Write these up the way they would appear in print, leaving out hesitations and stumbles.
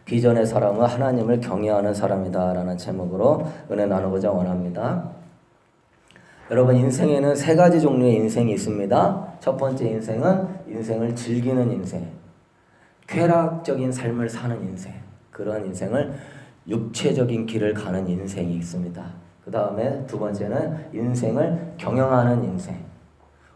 비전의 사람은 하나님을 경외하는 사람이다 라는 제목으로 은혜 나누고자 원합니다. 여러분, 인생에는 세 가지 종류의 인생이 있습니다. 첫 번째 인생은 인생을 즐기는 인생, 쾌락적인 삶을 사는 인생, 그런 인생을 육체적인 길을 가는 인생이 있습니다. 그 다음에 두 번째는 인생을 경영하는 인생,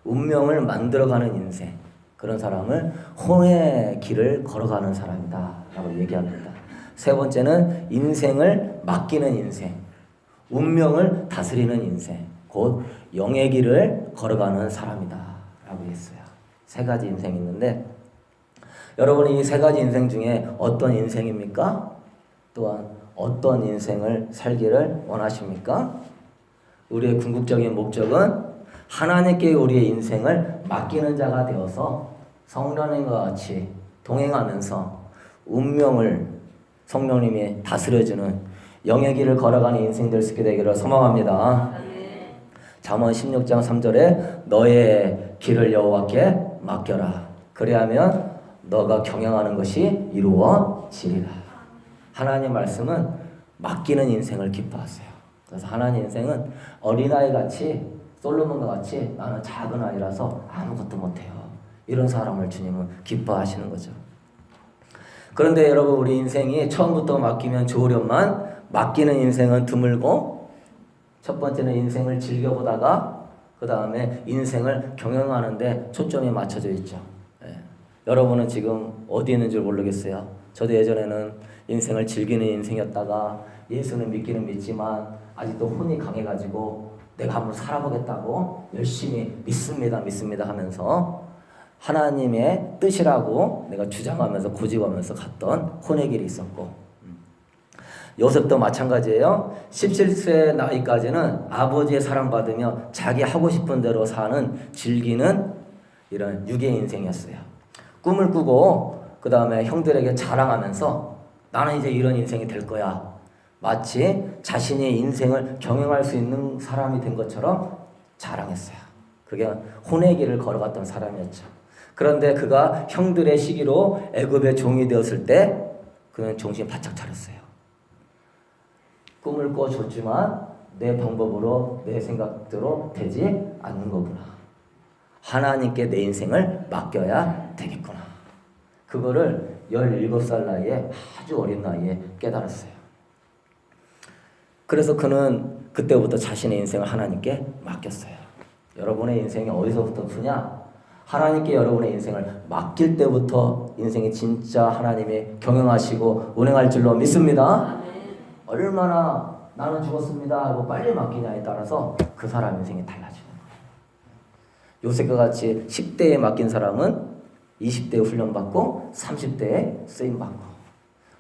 운명을 만들어가는 인생, 그런 사람을 혼의 길을 걸어가는 사람이다 라고 얘기합니다. 세 번째는 인생을 맡기는 인생, 운명을 다스리는 인생, 곧 영의 길을 걸어가는 사람이다 라고 했어요. 세 가지 인생이 있는데, 여러분, 이 세 가지 인생 중에 어떤 인생입니까? 또한 어떤 인생을 살기를 원하십니까? 우리의 궁극적인 목적은 하나님께 우리의 인생을 맡기는 자가 되어서 성령님과 같이 동행하면서 운명을 성령님이 다스려주는 영의 길을 걸어가는 인생 될 수 있게 되기를 소망합니다. 잠언 16장 3절에 너의 길을 여호와께 맡겨라. 그래야면 너가 경영하는 것이 이루어지리라. 하나님 말씀은 맡기는 인생을 기뻐하세요. 그래서 하나님 인생은 어린아이같이, 솔로몬과 같이 나는 작은 아이라서 아무것도 못해요, 이런 사람을 주님은 기뻐하시는 거죠. 그런데 여러분, 우리 인생이 처음부터 맡기면 좋으련만 맡기는 인생은 드물고, 첫 번째는 인생을 즐겨보다가 그 다음에 인생을 경영하는데 초점이 맞춰져 있죠. 여러분은 지금 어디 있는 줄 모르겠어요. 저도 예전에는 인생을 즐기는 인생이었다가 예수는 믿기는 믿지만 아직도 혼이 강해가지고 내가 한번 살아보겠다고 열심히 믿습니다 하면서 하나님의 뜻이라고 내가 주장하면서 고집하면서 갔던 혼의 길이 있었고, 요셉도 마찬가지예요. 17세 나이까지는 아버지의 사랑받으며 자기 하고 싶은 대로 사는, 즐기는 이런 육의 인생이었어요. 꿈을 꾸고 그 다음에 형들에게 자랑하면서 나는 이제 이런 인생이 될 거야, 마치 자신의 인생을 경영할 수 있는 사람이 된 것처럼 자랑했어요. 그게 혼의 길을 걸어갔던 사람이었죠. 그런데 그가 형들의 시기로 애굽의 종이 되었을 때 그는 정신 바짝 차렸어요. 꿈을 꿔줬지만 내 방법으로, 내 생각대로 되지 않는 거구나. 하나님께 내 인생을 맡겨야 되겠구나. 그거를 17살 나이에, 아주 어린 나이에 깨달았어요. 그래서 그는 그때부터 자신의 인생을 하나님께 맡겼어요. 여러분의 인생이 어디서부터 푸냐? 하나님께 여러분의 인생을 맡길 때부터 인생이 진짜 하나님이 경영하시고 운행할 줄로 믿습니다. 얼마나 나는 죽었습니다 하고 빨리 맡기냐에 따라서 그 사람 인생이 달라지는 거예요. 요셉과 같이 10대에 맡긴 사람은 20대에 훈련받고 30대에 쓰임받고,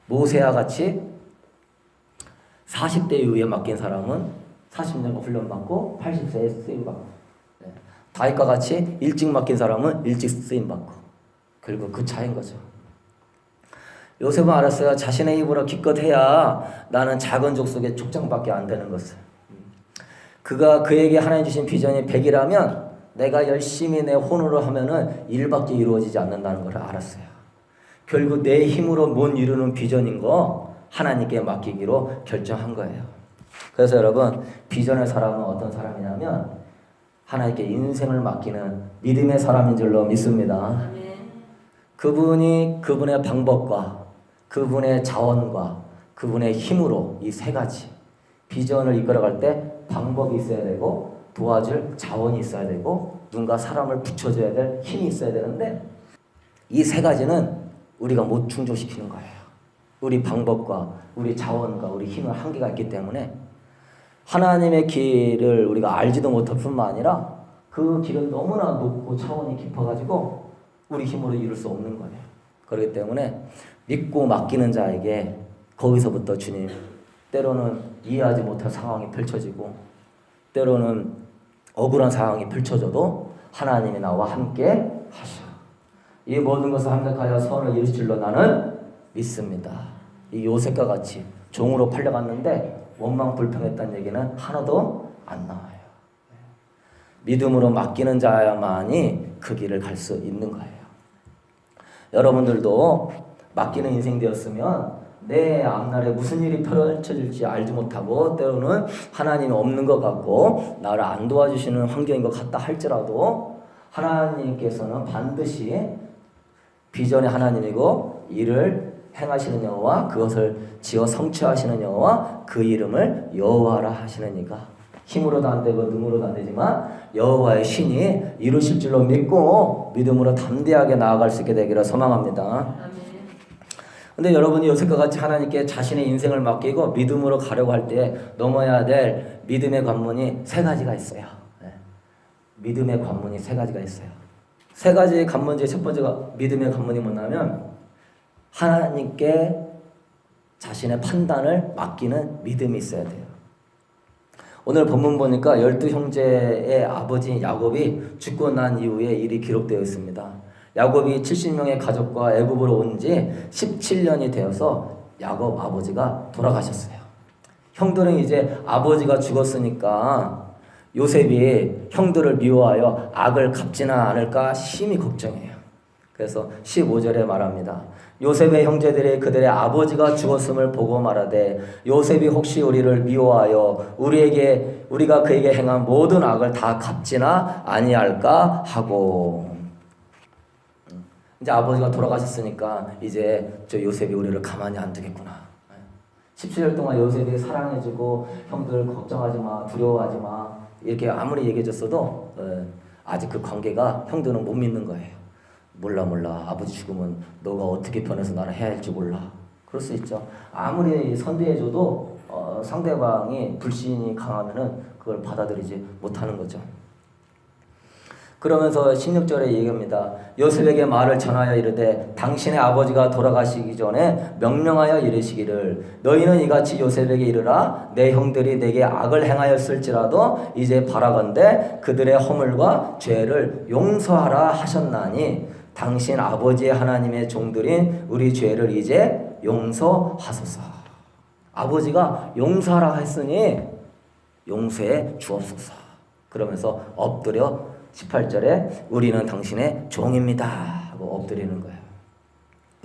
모세와 같이 40대 이후에 맡긴 사람은 40년 훈련받고 80세에 쓰임받고, 다윗과 같이 일찍 맡긴 사람은 일찍 쓰임받고, 결국 그 차이인 거죠. 요셉은 알았어요. 자신의 입으로 기껏 해야 나는 작은 족속의 족장밖에 안 되는 것을. 그가 그에게 하나님 주신 비전이 100이라면 내가 열심히 내 혼으로 하면은 일밖에 이루어지지 않는다는 걸 알았어요. 결국 내 힘으로 못 이루는 비전인 거 하나님께 맡기기로 결정한 거예요. 그래서 여러분, 비전의 사람은 어떤 사람이냐면 하나님께 인생을 맡기는 믿음의 사람인 줄로 믿습니다. 그분이 그분의 방법과 그분의 자원과 그분의 힘으로 이 세 가지 비전을 이끌어갈 때 방법이 있어야 되고, 도와줄 자원이 있어야 되고, 누군가 사람을 붙여줘야 될 힘이 있어야 되는데, 이 세 가지는 우리가 못 충족시키는 거예요. 우리 방법과 우리 자원과 우리 힘은 한계가 있기 때문에 하나님의 길을 우리가 알지도 못할 뿐만 아니라 그 길은 너무나 높고 차원이 깊어가지고 우리 힘으로 이룰 수 없는 거예요. 그렇기 때문에 믿고 맡기는 자에게 거기서부터 주님, 때로는 이해하지 못할 상황이 펼쳐지고 때로는 억울한 상황이 펼쳐져도 하나님이 나와 함께 하셔. 이 모든 것을 합력하여 선을 이루실 줄로 나는 믿습니다. 이 요셉과 같이 종으로 팔려갔는데 원망 불평했다는 얘기는 하나도 안 나와요. 믿음으로 맡기는 자야만이 그 길을 갈 수 있는 거예요. 여러분들도 맡기는 인생 되었으면 내 앞날에 무슨 일이 펼쳐질지 알지 못하고 때로는 하나님이 없는 것 같고 나를 안 도와주시는 환경인 것 같다 할지라도 하나님께서는 반드시 비전의 하나님이고 일을 행하시는 여호와 그것을 지어 성취하시는 여호와 그 이름을 여호와라 하시는 이가 힘으로도 안 되고 능으로도 안 되지만 여호와의 신이 이루실 줄로 믿고 믿음으로 담대하게 나아갈 수 있게 되기를 소망합니다. 근데 여러분이 요셉과 같이 하나님께 자신의 인생을 맡기고 믿음으로 가려고 할 때 넘어야 될 믿음의 관문이 세 가지가 있어요. 믿음의 관문이 세 가지가 있어요. 세 가지 관문 중에 첫 번째가 믿음의 관문이 뭐냐면 하나님께 자신의 판단을 맡기는 믿음이 있어야 돼요. 오늘 본문 보니까 12형제의 아버지인 야곱이 죽고 난 이후에 일이 기록되어 있습니다. 야곱이 70명의 가족과 애굽으로 온 지 17년이 되어서 야곱 아버지가 돌아가셨어요. 형들은 이제 아버지가 죽었으니까 요셉이 형들을 미워하여 악을 갚지는 않을까 심히 걱정해요. 그래서 15절에 말합니다. 요셉의 형제들이 그들의 아버지가 죽었음을 보고 말하되 요셉이 혹시 우리를 미워하여 우리가 그에게 행한 모든 악을 다 갚지나 아니할까 하고 이제 아버지가 돌아가셨으니까 이제 저 요셉이 우리를 가만히 안 두겠구나. 17년 동안 요셉이 사랑해주고 형들 걱정하지 마, 두려워하지 마 이렇게 아무리 얘기해줬어도 아직 그 관계가 형들은 못 믿는 거예요. 몰라 아버지 죽으면 너가 어떻게 변해서 나를 해야 할지 몰라. 그럴 수 있죠. 아무리 선대해줘도 상대방이 불신이 강하면은 그걸 받아들이지 못하는 거죠. 그러면서 16절에 얘기합니다. 요셉에게 말을 전하여 이르되 당신의 아버지가 돌아가시기 전에 명령하여 이르시기를 너희는 이같이 요셉에게 이르라 내 형들이 내게 악을 행하였을지라도 이제 바라건대 그들의 허물과 죄를 용서하라 하셨나니 당신 아버지의 하나님의 종들인 우리 죄를 이제 용서하소서. 아버지가 용서하라 했으니 용서해 주옵소서. 그러면서 엎드려 18절에 우리는 당신의 종입니다 하고 엎드리는 거예요.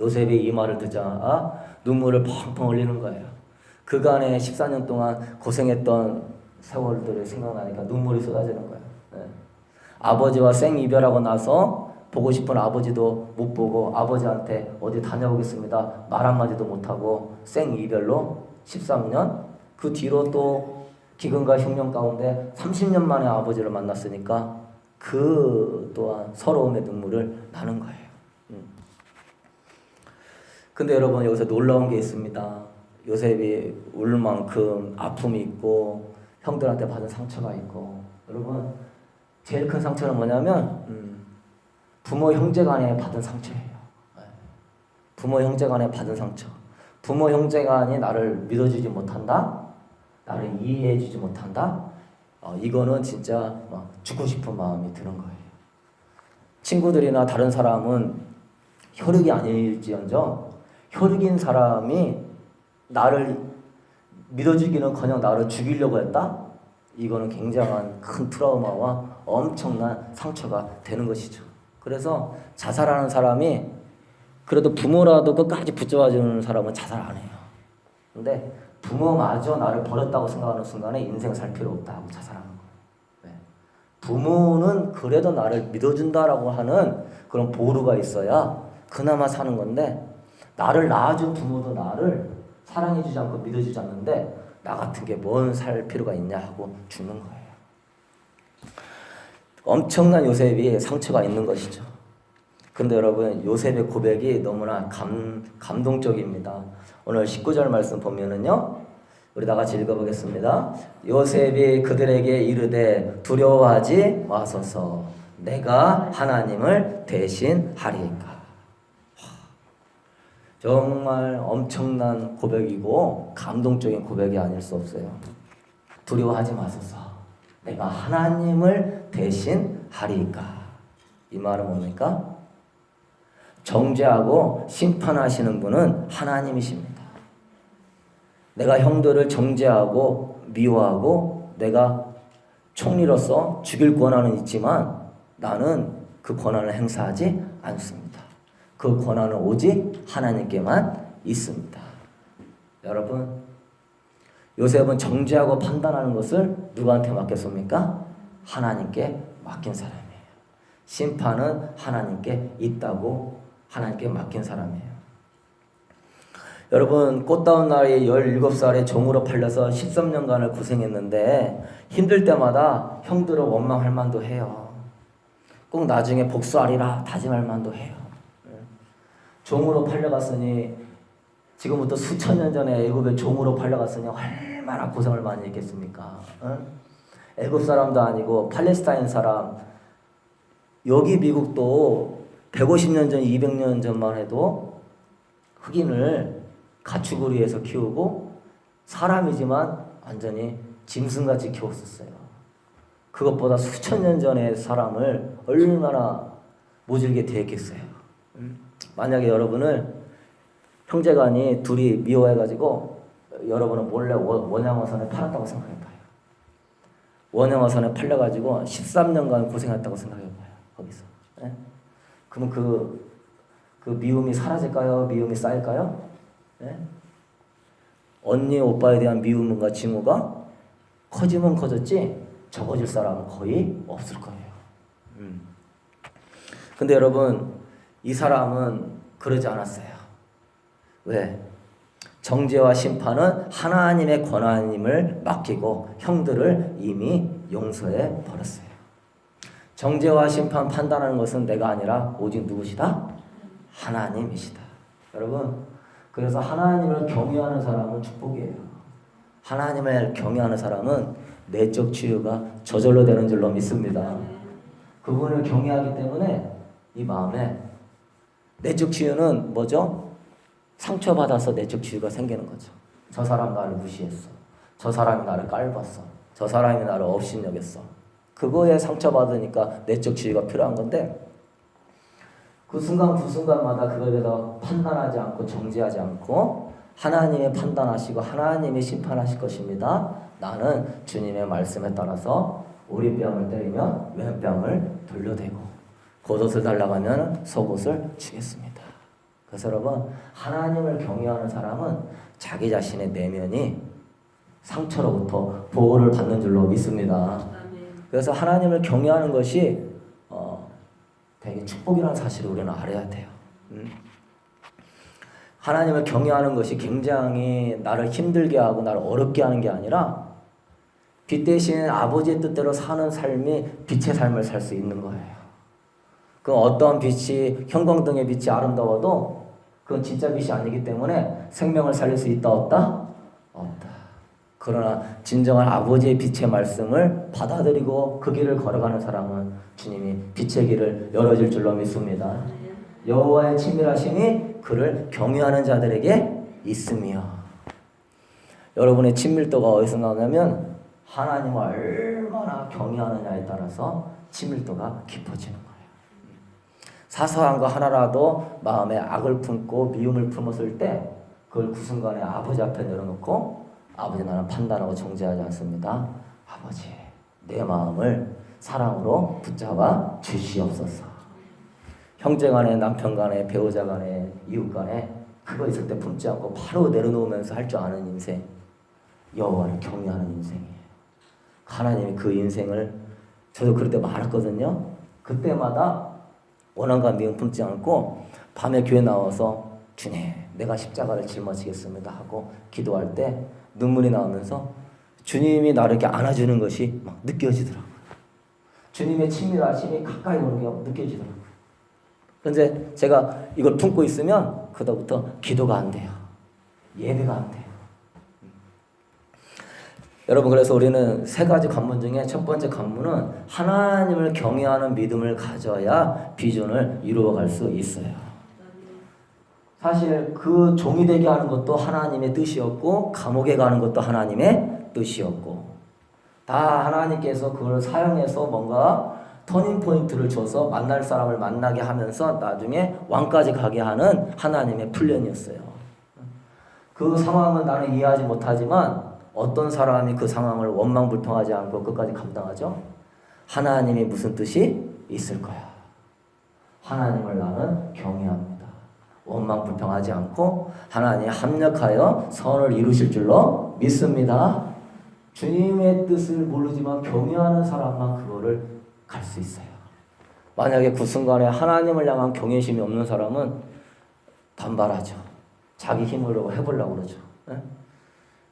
요셉이 이 말을 듣자 눈물을 펑펑 흘리는 거예요. 그간의 14년 동안 고생했던 세월들을 생각나니까 눈물이 쏟아지는 거예요. 아버지와 생이별하고 나서 보고 싶은 아버지도 못 보고 아버지한테 어디 다녀오겠습니다 말 한마디도 못하고 생이별로 13년 그 뒤로 또 기근과 흉년 가운데 30년 만에 아버지를 만났으니까 그 또한 서러움의 눈물을 나는 거예요. 근데 여러분 여기서 놀라운 게 있습니다. 요셉이 울 만큼 아픔이 있고 형들한테 받은 상처가 있고 여러분 제일 큰 상처는 뭐냐면 부모 형제 간에 받은 상처예요. 부모 형제 간에 받은 상처. 부모 형제 간이 나를 믿어주지 못한다? 나를 이해해주지 못한다? 이거는 진짜 죽고 싶은 마음이 드는 거예요. 친구들이나 다른 사람은 혈육이 아닐지언정 혈육인 사람이 나를 믿어주기는커녕 나를 죽이려고 했다? 이거는 굉장한 큰 트라우마와 엄청난 상처가 되는 것이죠. 그래서 자살하는 사람이 그래도 부모라도 끝까지 붙잡아주는 사람은 자살 안 해요. 근데 부모마저 나를 버렸다고 생각하는 순간에 인생 살 필요 없다고 자살하는 거예요. 부모는 그래도 나를 믿어준다라고 하는 그런 보루가 있어야 그나마 사는 건데 나를 낳아준 부모도 나를 사랑해주지 않고 믿어주지 않는데 나 같은 게 뭔 살 필요가 있냐 하고 죽는 거예요. 엄청난 요셉이 상처가 있는 것이죠. 근데 여러분 요셉의 고백이 너무나 감동적입니다. 오늘 19절 말씀 보면은요. 우리 다 같이 읽어보겠습니다. 요셉이 그들에게 이르되 두려워하지 마소서 내가 하나님을 대신하리이까. 정말 엄청난 고백이고 감동적인 고백이 아닐 수 없어요. 두려워하지 마소서 내가 하나님을 대신하리이까. 이 말은 뭡니까? 정죄하고 심판하시는 분은 하나님이십니다. 내가 형들을 정죄하고 미워하고 내가 총리로서 죽일 권한은 있지만 나는 그 권한을 행사하지 않습니다. 그 권한은 오직 하나님께만 있습니다. 여러분, 요셉은 정죄하고 판단하는 것을 누구한테 맡겼습니까? 하나님께 맡긴 사람이에요. 심판은 하나님께 있다고 하나님께 맡긴 사람이에요. 여러분, 꽃다운 나이 17살에 종으로 팔려서 13년간을 고생했는데 힘들 때마다 형들을 원망할 만도 해요. 꼭 나중에 복수하리라 다짐할 만도 해요. 종으로 팔려갔으니 지금부터 수천 년 전에 애굽에 종으로 팔려갔으니 얼마나 고생을 많이 했겠습니까? 애굽 사람도 아니고 팔레스타인 사람, 여기 미국도 150년 전, 200년 전만 해도 흑인을 가축으로 키우고 사람이지만 완전히 짐승같이 키웠었어요. 그것보다 수천 년 전의 사람을 얼마나 모질게 대했겠어요. 만약에 여러분을 형제간이 둘이 미워해가지고 여러분은 몰래 원양어선에 팔았다고 생각해봐요. 원양어선에 팔려가지고 13년간 고생했다고 생각해봐요. 거기서. 네? 그럼 그 미움이 사라질까요? 미움이 쌓일까요? 네? 언니 오빠에 대한 미움과 징후가 커지면 커졌지 적어질 사람은 거의 없을 거예요. 근데 여러분, 이 사람은 그러지 않았어요. 왜? 정죄와 심판은 하나님의 권한임을 맡기고 형들을 이미 용서해 버렸어요. 정죄와 심판 판단하는 것은 내가 아니라 오직 누구시다? 하나님이시다. 여러분, 그래서 하나님을 경외하는 사람은 축복이에요. 하나님을 경외하는 사람은 내적 치유가 저절로 되는 줄로 믿습니다. 그분을 경외하기 때문에 이 마음에 내적 치유는 뭐죠? 상처받아서 내적 치유가 생기는 거죠. 저 사람 나를 무시했어. 저 사람이 나를 깔봤어. 저 사람이 나를 업신여겼어. 그거에 상처받으니까 내적 치유가 필요한 건데 그 순간 그 순간마다 그거에 대해서 판단하지 않고 정죄하지 않고 하나님이 판단하시고 하나님이 심판하실 것입니다. 나는 주님의 말씀에 따라서 오른뺨을 때리면 왼뺨을 돌려대고 겉옷을 달라가면 속옷을 주겠습니다. 그래서 여러분, 하나님을 경외하는 사람은 자기 자신의 내면이 상처로부터 보호를 받는 줄로 믿습니다. 그래서 하나님을 경외하는 것이 되게 축복이라는 사실을 우리는 알아야 돼요. 하나님을 경외하는 것이 굉장히 나를 힘들게 하고 나를 어렵게 하는 게 아니라 빛 대신 아버지의 뜻대로 사는 삶이 빛의 삶을 살 수 있는 거예요. 그 어떤 빛이 형광등의 빛이 아름다워도 그건 진짜 빛이 아니기 때문에 생명을 살릴 수 있다 없다? 없다. 그러나 진정한 아버지의 빛의 말씀을 받아들이고 그 길을 걸어가는 사람은 주님이 빛의 길을 열어줄 줄로 믿습니다. 여호와의 친밀하심이 그를 경외하는 자들에게 있으며, 여러분의 친밀도가 어디서 나오냐면 하나님을 얼마나 경외하느냐에 따라서 친밀도가 깊어지는 거예요. 사소한 거 하나라도 마음에 악을 품고 미움을 품었을 때 그걸 그 순간에 아버지 앞에 내려놓고, 아버지, 나는 판단하고 정죄하지 않습니다. 아버지, 내 마음을 사랑으로 붙잡아 주시옵소서. 형제 간에, 남편 간에, 배우자 간에, 이웃 간에 그거 있을 때 품지 않고 바로 내려놓으면서 할 줄 아는 인생, 여호와를 경외하는 인생이에요. 하나님이 그 인생을, 저도 그럴 때 많았거든요. 그때마다 원한과 미움 품지 않고 밤에 교회 나와서 주님, 내가 십자가를 짊어지겠습니다 하고 기도할 때 눈물이 나오면서 주님이 나를 이렇게 안아주는 것이 막 느껴지더라고요. 주님의 친밀하심이 가까이 오는 게 느껴지더라고요. 그런데 제가 이걸 품고 있으면 그다음부터 기도가 안 돼요. 예배가 안 돼요. 여러분, 그래서 우리는 세 가지 관문 중에 첫 번째 관문은 하나님을 경외하는 믿음을 가져야 비전을 이루어갈 수 있어요. 사실 그 종이 되게 하는 것도 하나님의 뜻이었고 감옥에 가는 것도 하나님의 뜻이었고, 다 하나님께서 그걸 사용해서 뭔가 터닝포인트를 줘서 만날 사람을 만나게 하면서 나중에 왕까지 가게 하는 하나님의 플랜이었어요. 그 상황은 나는 이해하지 못하지만 어떤 사람이 그 상황을 원망불평하지 않고 끝까지 감당하죠? 하나님이 무슨 뜻이 있을 거야. 하나님을 나는 경외합니다. 원망 불평하지 않고 하나님이 합력하여 선을 이루실 줄로 믿습니다. 주님의 뜻을 모르지만 경외하는 사람만 그거를 갈 수 있어요. 만약에 그 순간에 하나님을 향한 경외심이 없는 사람은 반발하죠. 자기 힘으로 해보려고 그러죠. 네?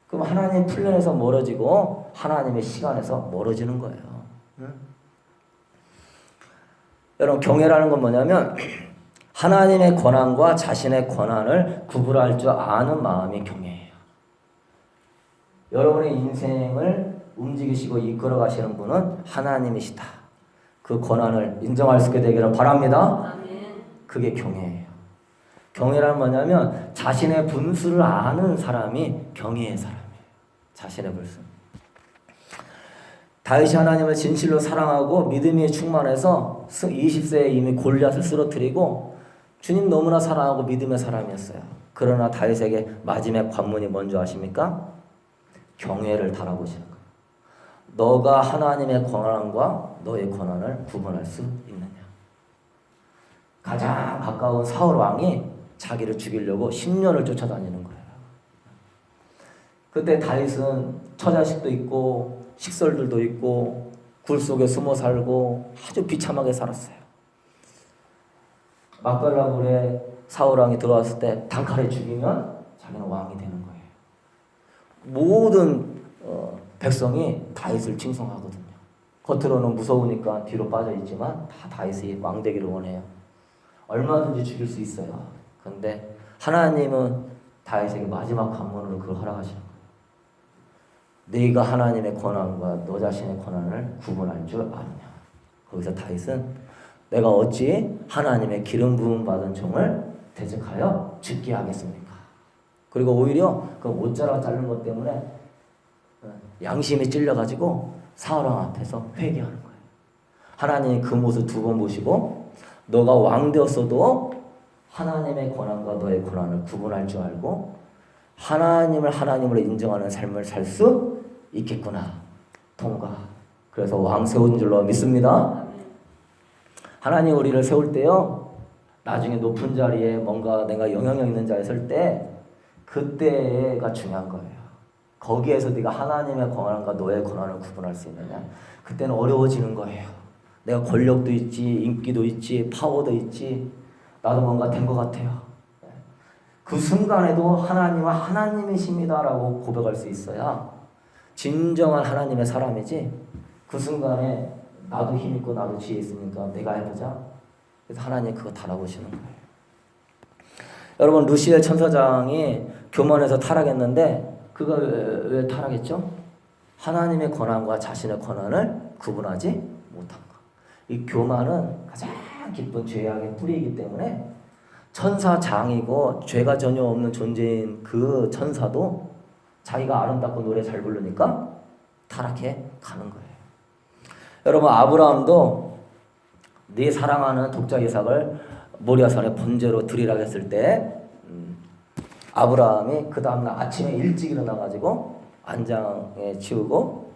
그럼 하나님 플랜에서 멀어지고 하나님의 시간에서 멀어지는 거예요. 네? 여러분 경외라는 건 뭐냐면 하나님의 권한과 자신의 권한을 구분할 줄 아는 마음이 경외예요. 여러분의 인생을 움직이시고 이끌어 가시는 분은 하나님이시다. 그 권한을 인정할 수 있게 되기를 바랍니다. 그게 경외예요. 경외란 뭐냐면 자신의 분수를 아는 사람이 경외의 사람이에요. 자신의 분수. 다윗이 하나님을 진실로 사랑하고 믿음이 충만해서 20세에 이미 골리앗을 쓰러뜨리고 주님 너무나 사랑하고 믿음의 사람이었어요. 그러나 다윗에게 마지막 관문이 뭔지 아십니까? 경외를 달아보시는 거예요. 너가 하나님의 권한과 너의 권한을 구분할 수 있느냐. 가장 가까운 사울 왕이 자기를 죽이려고 10년을 쫓아다니는 거예요. 그때 다윗은 처자식도 있고 식솔들도 있고 굴 속에 숨어 살고 아주 비참하게 살았어요. 막갈라굴에 사울 왕이 들어왔을 때 단칼에 죽이면 자기는 왕이 되는 거예요. 모든 백성이 다윗을 칭송하거든요. 겉으로는 무서우니까 뒤로 빠져 있지만 다 다윗이 왕 되기를 원해요. 얼마든지 죽일 수 있어요. 그런데 하나님은 다윗에게 마지막 관문으로 그걸 허락하시는 거예요. 네가 하나님의 권한과 너 자신의 권한을 구분할 줄 아느냐. 거기서 다윗은 내가 어찌 하나님의 기름 부음 받은 종을 대적하여 죽게 하겠습니까? 그리고 오히려 그 옷자락 자른 것 때문에 양심이 찔려가지고 사울왕 앞에서 회개하는 거예요. 하나님이 그 모습 2번 보시고 너가 왕 되었어도 하나님의 권한과 너의 권한을 구분할 줄 알고 하나님을 하나님으로 인정하는 삶을 살 수 있겠구나. 통과. 그래서 왕 세운 줄로 믿습니다. 하나님 우리를 세울 때요. 나중에 높은 자리에 뭔가 내가 영향력 있는 자리에 설 때 그때가 중요한 거예요. 거기에서 네가 하나님의 권한과 너의 권한을 구분할 수 있느냐. 그때는 어려워지는 거예요. 내가 권력도 있지, 인기도 있지, 파워도 있지. 나도 뭔가 된 것 같아요. 그 순간에도 하나님은 하나님이십니다라고 고백할 수 있어야 진정한 하나님의 사람이지. 그 순간에 나도 힘 있고 나도 지혜 있으니까 내가 해보자. 그래서 하나님 그거 달아보시는 거예요. 여러분 루시엘 천사장이 교만에서 타락했는데 그가 왜 타락했죠? 하나님의 권한과 자신의 권한을 구분하지 못한 것. 이 교만은 가장 깊은 죄악의 뿌리이기 때문에 천사장이고 죄가 전혀 없는 존재인 그 천사도 자기가 아름답고 노래 잘 부르니까 타락해 가는 거예요. 여러분 아브라함도 네 사랑하는 독자 이삭을 모리아산에 번제로 드리라고 했을 때 아브라함이 그 다음날 아침에 일찍 일어나가지고 안장에 치우고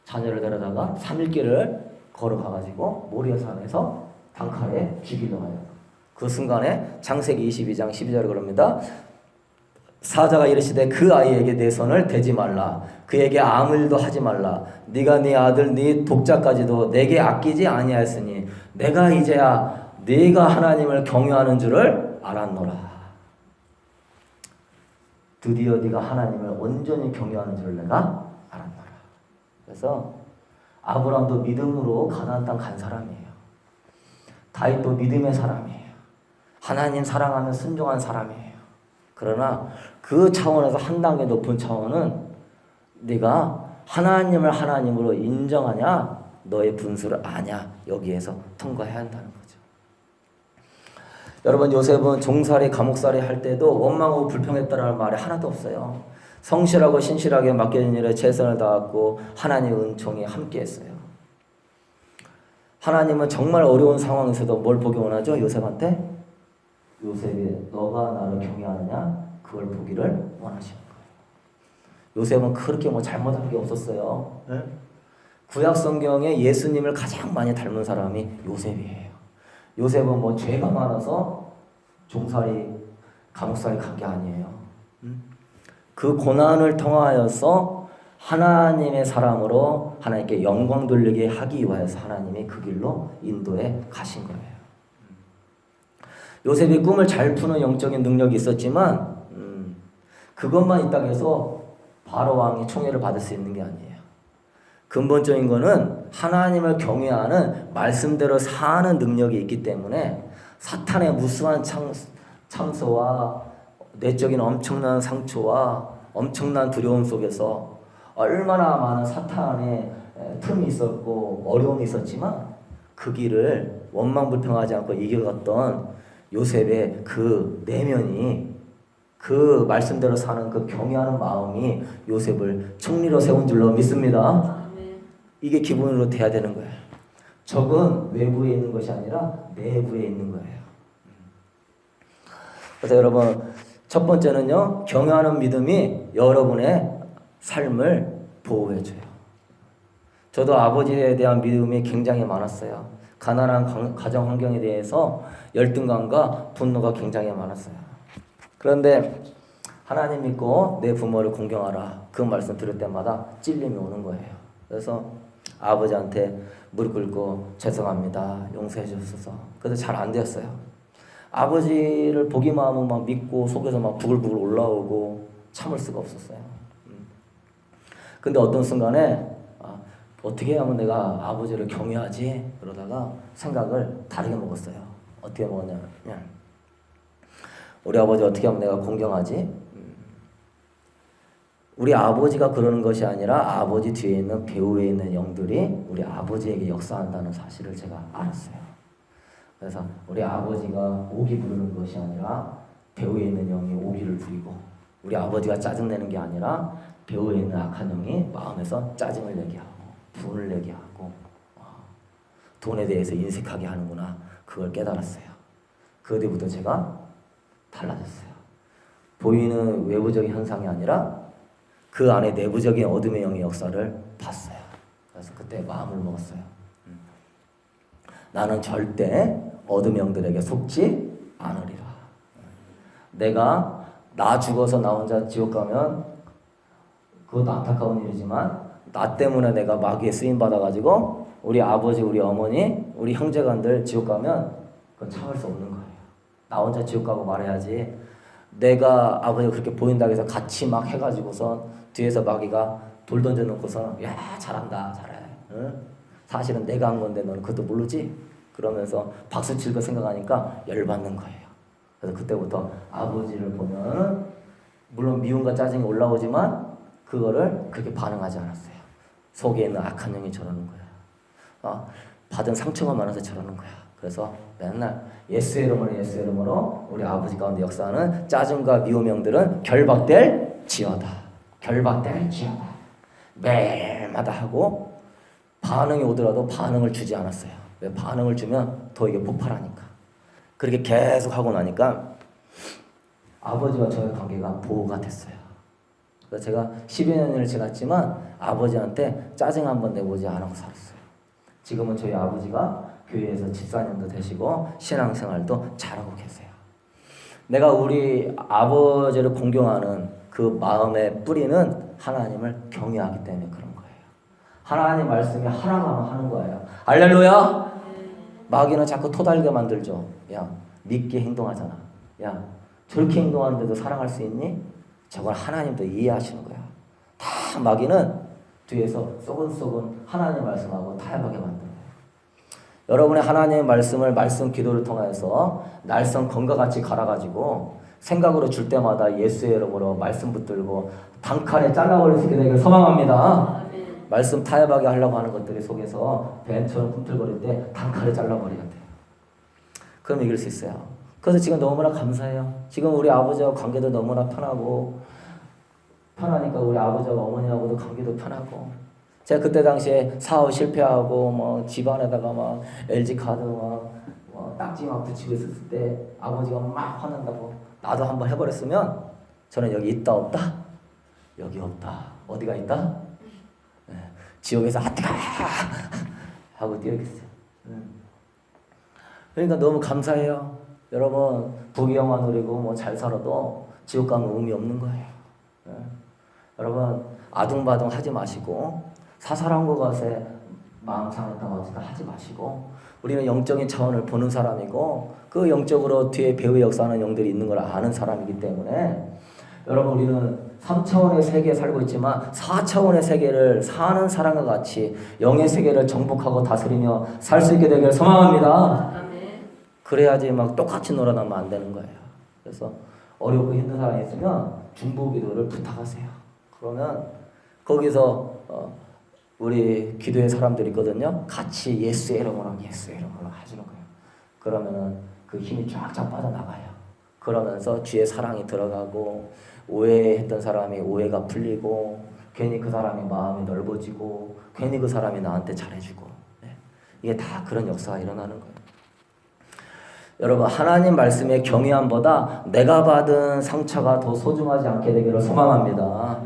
자녀를 데려다가 3일길을 걸어가가지고 모리아산에서 단칼에 죽이려고 해요. 그 순간에 창세기 22장 12절에 그럽니다. 사자가 이르시되 그 아이에게 내 손을 대지 말라. 그에게 아무 일도 하지 말라. 네가 네 아들 네 독자까지도 내게 아끼지 아니하였으니 내가 이제야 네가 하나님을 경외하는 줄을 알았노라. 드디어 네가 하나님을 온전히 경외하는 줄을 내가 알았노라. 그래서 아브라함도 믿음으로 가나안 땅 간 사람이에요. 다윗도 믿음의 사람이에요. 하나님 사랑하는 순종한 사람이에요. 그러나 그 차원에서 한 단계 높은 차원은 네가 하나님을 하나님으로 인정하냐 너의 분수를 아냐 여기에서 통과해야 한다는 거죠. 여러분 요셉은 종살이 감옥살이 할 때도 원망하고 불평했다라는 말이 하나도 없어요. 성실하고 신실하게 맡겨진 일에 최선을 다했고 하나님의 은총이 함께했어요. 하나님은 정말 어려운 상황에서도 뭘 보기 원하죠? 요셉한테? 요셉이 너가 나를 경외하느냐? 그걸 보기를 원하시는 거예요. 요셉은 그렇게 뭐 잘못한 게 없었어요. 네? 구약 성경에 예수님을 가장 많이 닮은 사람이 요셉이에요. 요셉은 뭐 죄가 많아서 종살이, 감옥살이 간 게 아니에요. 그 고난을 통하여서 하나님의 사람으로 하나님께 영광 돌리게 하기 위하여서 하나님이 그 길로 인도해 가신 거예요. 요셉이 꿈을 잘 푸는 영적인 능력이 있었지만 그것만 있다고 해서 바로 왕이 총애를 받을 수 있는 게 아니에요. 근본적인 거는 하나님을 경외하는 말씀대로 사는 능력이 있기 때문에 사탄의 무수한 참소와 내적인 엄청난 상처와 엄청난 두려움 속에서 얼마나 많은 사탄의 틈이 있었고 어려움이 있었지만 그 길을 원망불평하지 않고 이겨갔던 요셉의 그 내면이, 그 말씀대로 사는 그 경외하는 마음이 요셉을 총리로 세운 줄로 믿습니다. 이게 기본으로 돼야 되는 거예요. 적은 외부에 있는 것이 아니라 내부에 있는 거예요. 그래서 여러분, 첫 번째는요, 경외하는 믿음이 여러분의 삶을 보호해줘요. 저도 아버지에 대한 믿음이 굉장히 많았어요. 가난한 가정 환경에 대해서 열등감과 분노가 굉장히 많았어요. 그런데 하나님 믿고 내 부모를 공경하라, 그 말씀 들을 때마다 찔림이 오는 거예요. 그래서 아버지한테 무릎 꿇고 죄송합니다, 용서해 주셔서. 그래서 잘 안 되었어요. 아버지를 보기만 하면 막 믿고 속에서 막 부글부글 올라오고 참을 수가 없었어요. 근데 어떤 순간에 어떻게 하면 내가 아버지를 경외하지? 그러다가 생각을 다르게 먹었어요. 어떻게 먹었냐면, 우리 아버지 어떻게 하면 내가 공경하지? 우리 아버지가 그러는 것이 아니라 아버지 뒤에 있는 배후에 있는 영들이 우리 아버지에게 역사한다는 사실을 제가 알았어요. 그래서 우리 아버지가 오기 부르는 것이 아니라 배후에 있는 영이 오기를 부리고, 우리 아버지가 짜증내는 게 아니라 배후에 있는 악한 영이 마음에서 짜증을 내게 하고 분을 내게 하고 돈에 대해서 인색하게 하는구나, 그걸 깨달았어요. 그 뒤부터 제가 달라졌어요. 보이는 외부적인 현상이 아니라 그 안에 내부적인 어둠의 영의 역사를 봤어요. 그래서 그때 마음을 먹었어요. 나는 절대 어둠의 영들에게 속지 않으리라. 내가 나 죽어서 나 혼자 지옥 가면 그것도 안타까운 일이지만, 나 때문에 내가 마귀에 쓰임 받아가지고 우리 아버지, 우리 어머니, 우리 형제간들 지옥 가면 그건 참을 수 없는 거예요. 나 혼자 지옥 가고 말해야지. 내가 아버지가 그렇게 보인다고 해서 같이 막 해가지고서 뒤에서 마귀가 돌 던져놓고서 야 잘한다, 잘해, 응? 사실은 내가 한 건데 너는 그것도 모르지? 그러면서 박수 칠 거 생각하니까 열받는 거예요. 그래서 그때부터 아버지를 보면 물론 미움과 짜증이 올라오지만 그거를 그렇게 반응하지 않았어요. 속에 있는 악한 영이 저러는 거야. 받은 상처가 많아서 저러는 거야. 그래서 맨날 예수의 이름으로 우리 아버지 가운데 역사하는 짜증과 미움 영들은 결박될지어다. 결박될지어다. 매일마다 하고 반응이 오더라도 반응을 주지 않았어요. 왜? 반응을 주면 더 이게 폭발하니까. 그렇게 계속 하고 나니까 아버지와 저의 관계가 보호가 됐어요. 그래서 제가 10여 년을 지났지만 아버지한테 짜증 한번 내보지 않고 살았어요. 지금은 저희 아버지가 교회에서 집사님도 되시고 신앙생활도 잘하고 계세요. 내가 우리 아버지를 공경하는 그 마음의 뿌리는 하나님을 경외하기 때문에 그런 거예요. 하나님 말씀이 하라고 하는 거예요. 할렐루야. 마귀는 자꾸 토달게 만들죠. 야, 믿게 행동하잖아. 야, 저렇게 행동하는데도 사랑할 수 있니? 저걸 하나님도 이해하시는 거야. 다 마귀는 뒤에서 쏘근쏘근 하나님 말씀하고 타협하게 만들어요. 여러분의 하나님의 말씀을 말씀 기도를 통해서 날성 검과 같이 갈아가지고 생각으로 줄 때마다 예수의 이름으로 말씀 붙들고 단칼에 잘라버릴 수 있게 되기를 소망합니다. 말씀 타협하게 하려고 하는 것들이 속에서 뱀처럼 꿈틀거릴 때 단칼에 잘라버려야 돼요. 그럼 이길 수 있어요. 그래서 지금 너무나 감사해요. 지금 우리 아버지와 관계도 너무나 편하니까 우리 아버지와 어머니하고도 관계도 편하고, 제가 그때 당시에 사업 실패하고 뭐 집안에다가 막 LG 카드 막 딱지 막 붙이고 있었을 때 아버지가 막 화난다고 나도 한번 해버렸으면 저는 여기 있다 없다? 여기 없다. 어디가 있다? 네. 지옥에서 아뜨가 하고 뛰어있어요. 그러니까 너무 감사해요. 여러분 부귀영화 누리고 뭐 잘 살아도 지옥 가면 의미 없는 거예요. 예. 여러분 아둥바둥 하지 마시고 사사로운 것에 마음 상했다고 어쨌든 하지 마시고 우리는 영적인 차원을 보는 사람이고 그 영적으로 뒤에 배후의 역사하는 영들이 있는 걸 아는 사람이기 때문에 여러분 우리는 3차원의 세계에 살고 있지만 4차원의 세계를 사는 사람과 같이 영의 세계를 정복하고 다스리며 살 수 있게 되길 소망합니다. 그래야지 막 똑같이 놀아나면 안 되는 거예요. 그래서 어렵고 힘든 사람이 있으면 중보기도를 부탁하세요. 그러면 거기서 우리 기도의 사람들이 있거든요. 같이 예수의 이름으로 예수의 이름으로 하시는 거예요. 그러면은 그 힘이 쫙쫙 빠져나가요. 그러면서 주의 사랑이 들어가고 오해했던 사람이 오해가 풀리고 괜히 그 사람의 마음이 넓어지고 괜히 그 사람이 나한테 잘해주고 이게 다 그런 역사가 일어나는 거예요. 여러분 하나님 말씀의 경외함보다 내가 받은 상처가 더 소중하지 않게 되기를 소망합니다.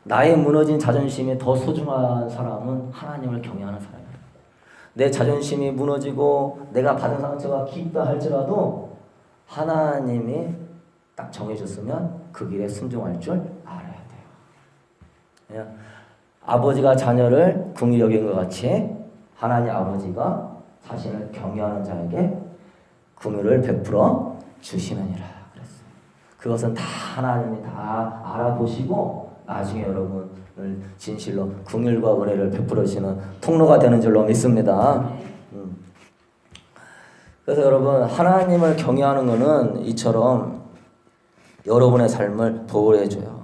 나의 무너진 자존심이 더 소중한 사람은 하나님을 경외하는 사람이에요. 내 자존심이 무너지고 내가 받은 상처가 깊다 할지라도 하나님이 딱 정해줬으면 그 길에 순종할 줄 알아야 돼요. 아버지가 자녀를 긍휼히 여긴 것 같이 하나님 아버지가 자신을 경외하는 자에게 긍휼을 베풀어 주시느니라 그랬어요. 그것은 다 하나님이 다 알아보시고 나중에 여러분을 진실로 긍휼과 은혜를 베풀어 주시는 통로가 되는 줄로 믿습니다. 그래서 여러분 하나님을 경외하는 것은 이처럼 여러분의 삶을 보호해 줘요.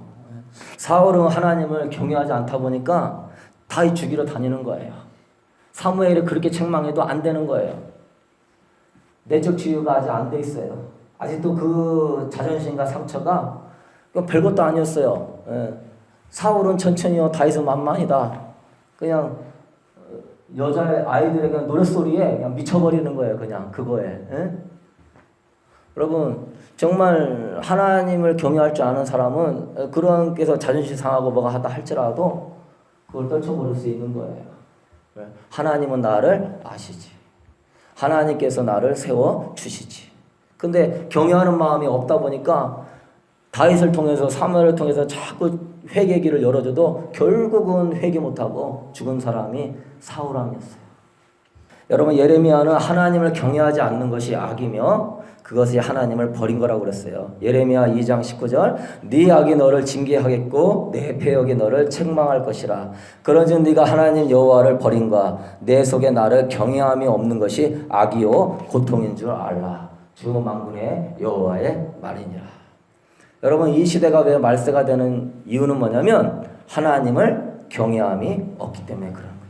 사울은 하나님을 경외하지 않다 보니까 다 죽이러 다니는 거예요. 사무엘이 그렇게 책망해도 안 되는 거예요. 내적 치유가 아직 안 돼 있어요. 아직도 그 자존심과 상처가 별것도 아니었어요. 사울은 천천히요 다윗은 만만이다. 그냥 여자 아이들의 그냥 노랫소리에 그냥 미쳐버리는 거예요. 그냥 그거에. 여러분 정말 하나님을 경외할 줄 아는 사람은 그런 게서 자존심 상하고 뭐가 하다 할지라도 그걸 떨쳐버릴 수 있는 거예요. 하나님은 나를 아시지. 하나님께서 나를 세워주시지. 근데 경외하는 마음이 없다 보니까 다윗을 통해서 사무엘을 통해서 자꾸 회개의 길을 열어줘도 결국은 회개 못하고 죽은 사람이 사울왕이었어요. 여러분 예레미야는 하나님을 경외하지 않는 것이 악이며 그것이 하나님을 버린 거라고 그랬어요. 예레미야 2장 19절 네 악이 너를 징계하겠고 내 패역이 너를 책망할 것이라. 그러즉 네가 하나님 여호와를 버린과 내 속에 나를 경외함이 없는 것이 악이요 고통인 줄 알라. 주 만군의 여호와의 말이니라. 여러분 이 시대가 왜 말세가 되는 이유는 뭐냐면 하나님을 경외함이 없기 때문에 그런 거예요.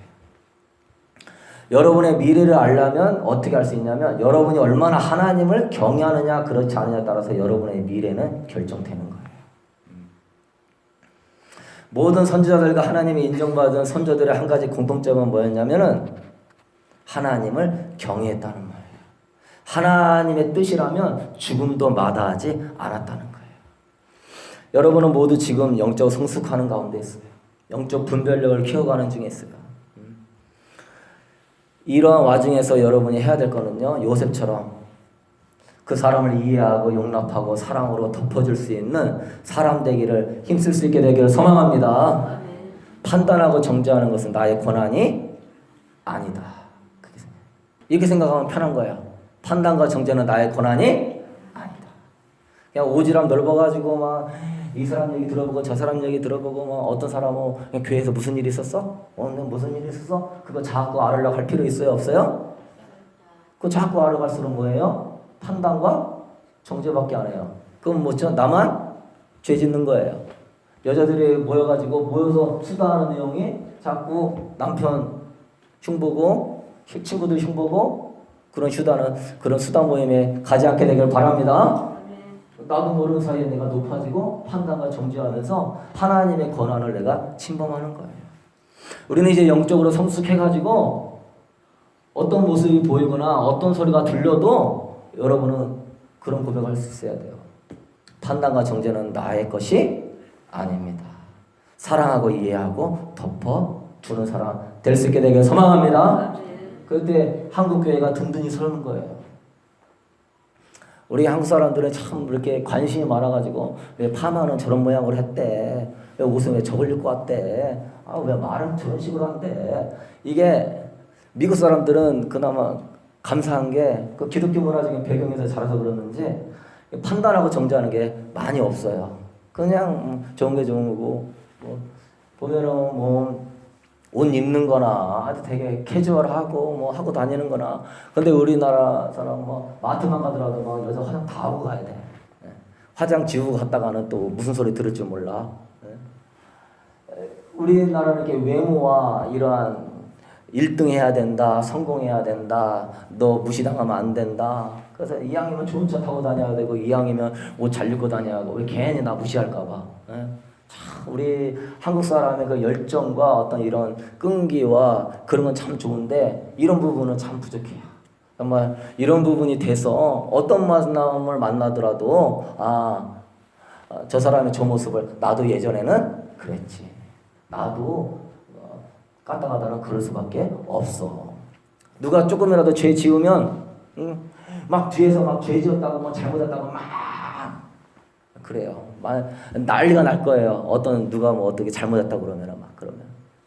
여러분의 미래를 알려면 어떻게 알 수 있냐면 여러분이 얼마나 하나님을 경외하느냐 그렇지 않느냐에 따라서 여러분의 미래는 결정되는 거예요. 모든 선지자들과 하나님이 인정받은 선조들의 한 가지 공통점은 뭐였냐면은 하나님을 경외했다는 거예요. 하나님의 뜻이라면 죽음도 마다하지 않았다는 거예요. 여러분은 모두 지금 영적 성숙하는 가운데 있어요. 영적 분별력을 키워가는 중에 있어요. 이러한 와중에서 여러분이 해야 될 거는요. 요셉처럼 그 사람을 이해하고 용납하고 사랑으로 덮어줄 수 있는 사람 되기를 힘쓸 수 있게 되기를 소망합니다. 판단하고 정죄하는 것은 나의 권한이 아니다. 이렇게 생각하면 편한 거예요. 판단과 정죄는 나의 권한이 아니다. 그냥 오지랖 넓어가지고 막 이 사람 얘기 들어보고 저 사람 얘기 들어보고 뭐 어떤 사람은 그냥 교회에서 무슨 일이 있었어? 오늘 무슨 일이 있었어? 그거 자꾸 알으려고 할 필요 있어요? 없어요? 그거 자꾸 알아갈수록 뭐예요? 판단과 정죄밖에 안 해요. 그럼 뭐죠? 나만 죄 짓는 거예요. 여자들이 모여서 수다하는 내용이 자꾸 남편 흉보고 친구들 흉보고 그런 수다 모임에 가지 않게 되길 바랍니다. 나도 모르는 사이에 내가 높아지고 판단과 정죄하면서 하나님의 권한을 내가 침범하는 거예요. 우리는 이제 영적으로 성숙해가지고 어떤 모습이 보이거나 어떤 소리가 들려도 여러분은 그런 고백을 할 수 있어야 돼요. 판단과 정죄는 나의 것이 아닙니다. 사랑하고 이해하고 덮어주는 사람 될 수 있게 되길 소망합니다. 그때 한국교회가 든든히 서는 거예요. 우리 한국 사람들은 참 이렇게 관심이 많아가지고 왜 파마는 저런 모양으로 했대? 왜 옷은 왜 저걸 입고 왔대? 아, 왜 말은 저런 식으로 한대? 이게 미국 사람들은 그나마 감사한 게 그 기독교 문화적인 배경에서 자라서 그러는지 판단하고 정죄하는 게 많이 없어요. 그냥 좋은 게 좋은 거고 뭐 보면은 뭐 옷 입는 거나 아주 되게 캐주얼하고 뭐 하고 다니는 거나. 근데 우리나라 사람 뭐 마트만 가더라도 뭐 여자 화장 다 하고 가야 돼. 화장 지우고 갔다가는 또 무슨 소리 들을 줄 몰라. 우리나라는 이렇게 외모와 이러한 1등 해야 된다, 성공해야 된다, 너 무시당하면 안 된다. 그래서 이왕이면 좋은 차 타고 다녀야 되고, 이왕이면 옷 잘 입고 다녀야 하고, 왜 괜히 나 무시할까봐. 참 우리 한국 사람의 그 열정과 어떤 이런 끈기와 그런 건 참 좋은데, 이런 부분은 참 부족해요. 정말 이런 부분이 돼서 어떤 만남을 만나더라도, 저 사람의 저 모습을 나도 예전에는 그랬지. 나도 까딱하다는 그럴 수밖에 없어. 누가 조금이라도 죄 지으면 막 뒤에서 막 죄 지었다고 뭐 잘못했다고 막 그래요. 막 난리가 날 거예요. 누가 뭐 어떻게 잘못했다고 그러면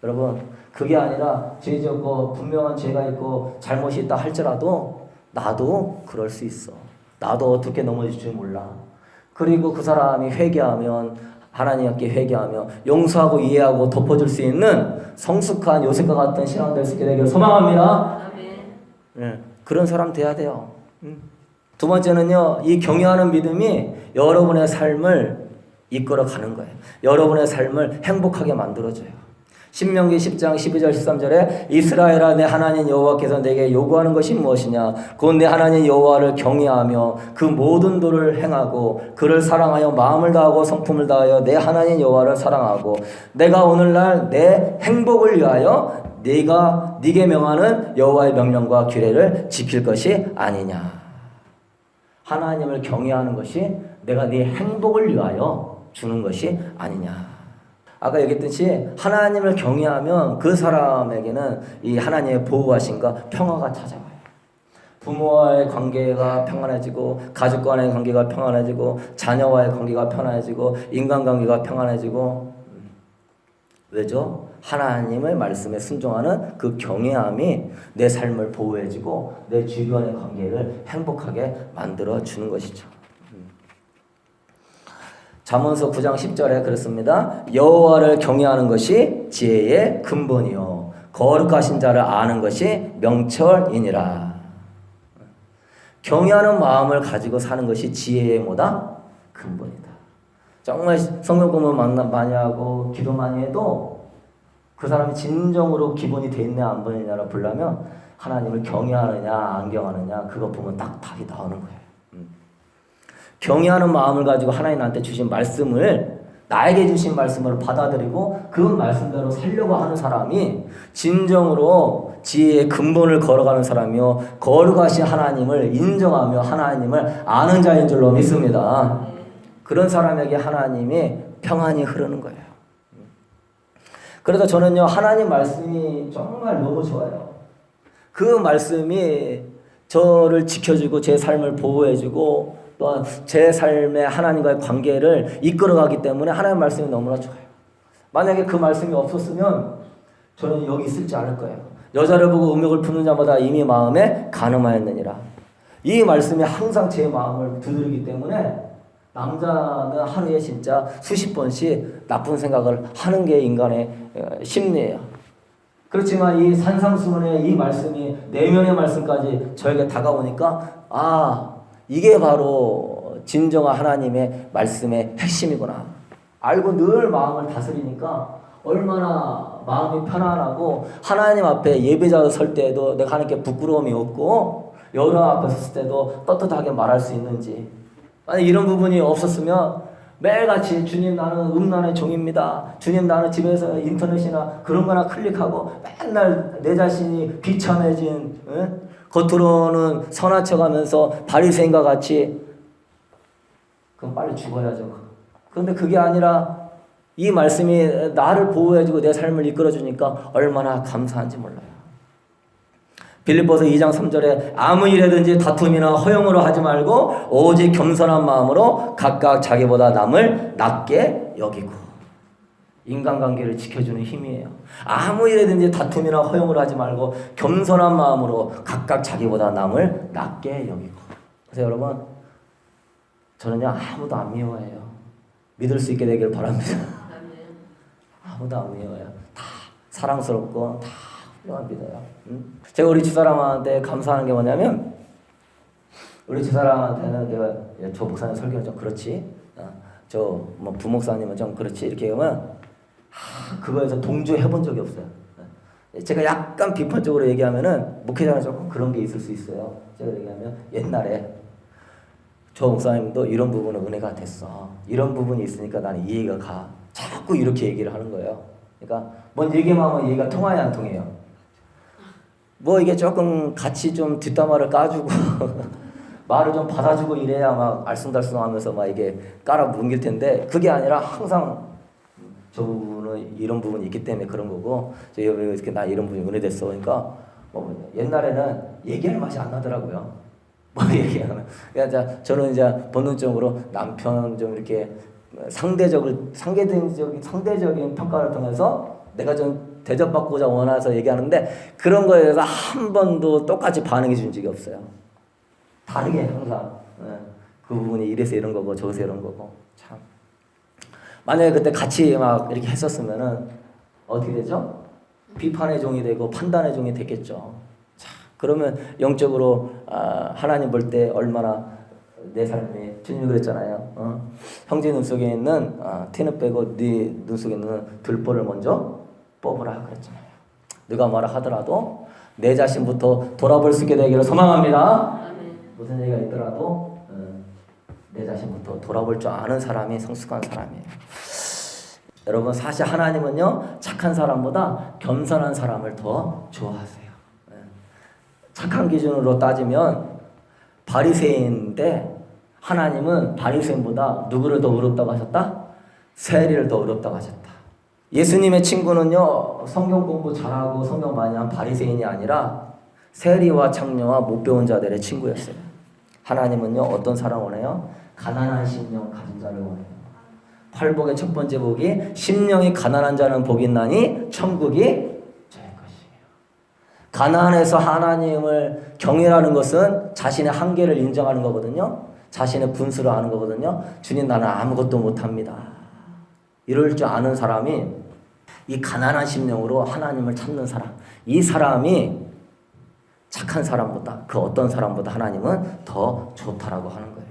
여러분, 그게 아니라 죄 지었고 분명한 죄가 있고 잘못이 있다 할지라도 나도 그럴 수 있어. 나도 어떻게 넘어질 줄 몰라. 그리고 그 사람이 회개하면, 하나님께 회개하며 용서하고 이해하고 덮어줄 수 있는 성숙한 요셉과 같은 신앙 될 수 있게 되기를 소망합니다. 네, 그런 사람 돼야 돼요. 두 번째는요, 이 경외하는 믿음이 여러분의 삶을 이끌어가는 거예요. 여러분의 삶을 행복하게 만들어줘요. 신명기 10장 12절 13절에 이스라엘아, 내 하나님 여호와께서 내게 요구하는 것이 무엇이냐? 곧 내 하나님 여호와를 경외하며 그 모든 도를 행하고 그를 사랑하여 마음을 다하고 성품을 다하여 내 하나님 여호와를 사랑하고 내가 오늘날 내 행복을 위하여 네가 네게 명하는 여호와의 명령과 규례를 지킬 것이 아니냐. 하나님을 경외하는 것이 내가 네 행복을 위하여 주는 것이 아니냐. 아까 얘기했듯이 하나님을 경외하면 그 사람에게는 이 하나님의 보호하심과 평화가 찾아와요. 부모와의 관계가 평안해지고, 가족 간의 관계가 평안해지고, 자녀와의 관계가 편안해지고, 인간관계가 평안해지고. 왜죠? 하나님의 말씀에 순종하는 그 경외함이 내 삶을 보호해주고 내 주변의 관계를 행복하게 만들어주는 것이죠. 잠언서 9장 10절에 그렇습니다. 여호와를 경외하는 것이 지혜의 근본이요 거룩하신 자를 아는 것이 명철이니라. 경외하는 마음을 가지고 사는 것이 지혜의 뭐다? 근본이다. 정말 성경 공부 많이 하고 기도 많이 해도 그 사람이 진정으로 기본이 돼 있냐 안 보이냐를 보려면 하나님을 경외하느냐 안 경외하느냐 그거 보면 딱 답이 나오는 거예요. 경외하는 마음을 가지고 하나님 나한테 주신 말씀을, 나에게 주신 말씀을 받아들이고 그 말씀대로 살려고 하는 사람이 진정으로 지혜의 근본을 걸어가는 사람이요 거룩하신 하나님을 인정하며 하나님을 아는 자인 줄로 믿습니다. 그런 사람에게 하나님이 평안이 흐르는 거예요. 그래서 저는요, 하나님 말씀이 정말 너무 좋아요. 그 말씀이 저를 지켜주고 제 삶을 보호해주고 또한 제 삶의 하나님과의 관계를 이끌어가기 때문에 하나님 말씀이 너무나 좋아요. 만약에 그 말씀이 없었으면 저는 여기 있을지 않을 거예요. 여자를 보고 음욕을 품는 자마다 이미 마음에 간음하였느니라. 이 말씀이 항상 제 마음을 두드리기 때문에 남자는 하루에 진짜 수십 번씩 나쁜 생각을 하는 게 인간의 심리예요. 그렇지만 이 산상수훈의 이 말씀이 내면의 말씀까지 저에게 다가오니까 이게 바로 진정한 하나님의 말씀의 핵심이구나. 알고 늘 마음을 다스리니까 얼마나 마음이 편안하고 하나님 앞에 예배자로 설 때에도 내가 하나님께 부끄러움이 없고 여러 앞에 섰을 때도 떳떳하게 말할 수 있는지. 만약 이런 부분이 없었으면 매일같이 주님 나는 음란의 종입니다. 주님 나는 집에서 인터넷이나 그런 거나 클릭하고 맨날 내 자신이 비참해진 겉으로는 선한 척하면서 바리새인과 같이 그럼 빨리 죽어야죠. 그런데 그게 아니라 이 말씀이 나를 보호해주고 내 삶을 이끌어주니까 얼마나 감사한지 몰라요. 빌립보서 2장 3절에 아무 일에든지 다툼이나 허용으로 하지 말고 오직 겸손한 마음으로 각각 자기보다 남을 낮게 여기고. 인간관계를 지켜주는 힘이에요. 아무 일에든지 다툼이나 허용으로 하지 말고 겸손한 마음으로 각각 자기보다 남을 낮게 여기고. 그래서 여러분, 저는요 아무도 안 미워해요. 믿을 수 있게 되길 바랍니다. 아무도 안 미워요. 다 사랑스럽고 다 훌륭한 믿어요. 제가 우리 집사람한테 감사하는 게 뭐냐면, 우리 집사람한테는 내가 저 목사님 설교는 좀 그렇지, 저 뭐 부목사님은 좀 그렇지 이렇게 하면 그거에서 동조해본 적이 없어요. 제가 약간 비판적으로 얘기하면은 목회자는 조금 그런 게 있을 수 있어요. 제가 얘기하면 옛날에 저 목사님도 이런 부분은 은혜가 됐어. 이런 부분이 있으니까 나는 이해가 가. 자꾸 이렇게 얘기를 하는 거예요. 그러니까 뭔 얘기만 하면 얘기가 통해야 안 통해요. 뭐 이게 조금 같이 좀 뒷담화를 까주고 말을 좀 받아주고 이래야 막 알쏭달쏭하면서 막 이게 깔아 뭉길 텐데, 그게 아니라 항상 저 부분은 이런 부분이 있기 때문에 그런 거고, 이렇게 나 이런 부분이 은혜됐어. 그러니까 뭐 옛날에는 얘기할 맛이 안 나더라고요. 뭐 얘기하면. 그러니까 저는 이제 본능적으로 남편 좀 이렇게 상대적인 평가를 통해서 내가 좀 대접받고자 원해서 얘기하는데, 그런 거에 대해서 한 번도 똑같이 반응해 준 적이 없어요. 다르게 항상. 그 부분이 이래서 이런 거고 저래서 이런 거고. 참. 만약에 그때 같이 막 이렇게 했었으면은 어떻게 되죠? 비판의 종이 되고 판단의 종이 됐겠죠. 자, 그러면 영적으로 하나님 볼 때 얼마나 내 삶이, 주님이 그랬잖아요. 형제 눈 속에 있는 티는 빼고 네 눈 속에 있는 들보를 먼저 뽑으라 그랬잖아요. 누가 뭐라 하더라도 내 자신부터 돌아볼 수 있게 되기를 소망합니다. 무슨 얘기가 있더라도 내 자신부터 돌아볼 줄 아는 사람이 성숙한 사람이에요. 여러분, 사실 하나님은요 착한 사람보다 겸손한 사람을 더 좋아하세요. 착한 기준으로 따지면 바리새인인데, 하나님은 바리새인보다 누구를 더 의롭다고 하셨다? 세리를 더 의롭다고 하셨다. 예수님의 친구는요 성경 공부 잘하고 성경 많이 한 바리새인이 아니라 세리와 창녀와 못 배운 자들의 친구였어요. 하나님은요 어떤 사람 원해요? 가난한 심령 가진 자를 원해요. 팔복의 첫 번째 복이 심령이 가난한 자는 복이 있나니 천국이 저의 것이에요. 가난해서 하나님을 경외하는 것은 자신의 한계를 인정하는 거거든요. 자신의 분수를 아는 거거든요. 주님, 나는 아무것도 못합니다. 이럴 줄 아는 사람이, 이 가난한 심령으로 하나님을 찾는 사람, 이 사람이 착한 사람보다, 그 어떤 사람보다 하나님은 더 좋다라고 하는 거예요.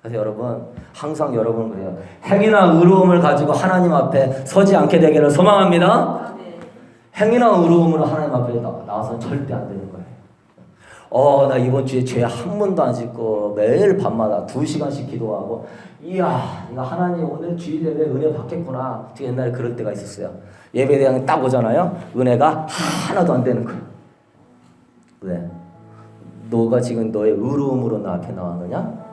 그래서 여러분, 항상 여러분 그래요. 행위나 의로움을 가지고 하나님 앞에 서지 않게 되기를 소망합니다. 행위나 의로움으로 하나님 앞에 나와서는 절대 안 되는 거예요. 나 이번 주에 죄 한 번도 안 짓고 매일 밤마다 2시간씩 기도하고, 이야, 이거 하나님 오늘 주일 예배 은혜 받겠구나. 제가 옛날에 그럴 때가 있었어요. 예배대장에 딱 오잖아요. 은혜가 하나도 안 되는 거예요. 왜? 너가 지금 너의 의로움으로 나 앞에 나왔느냐?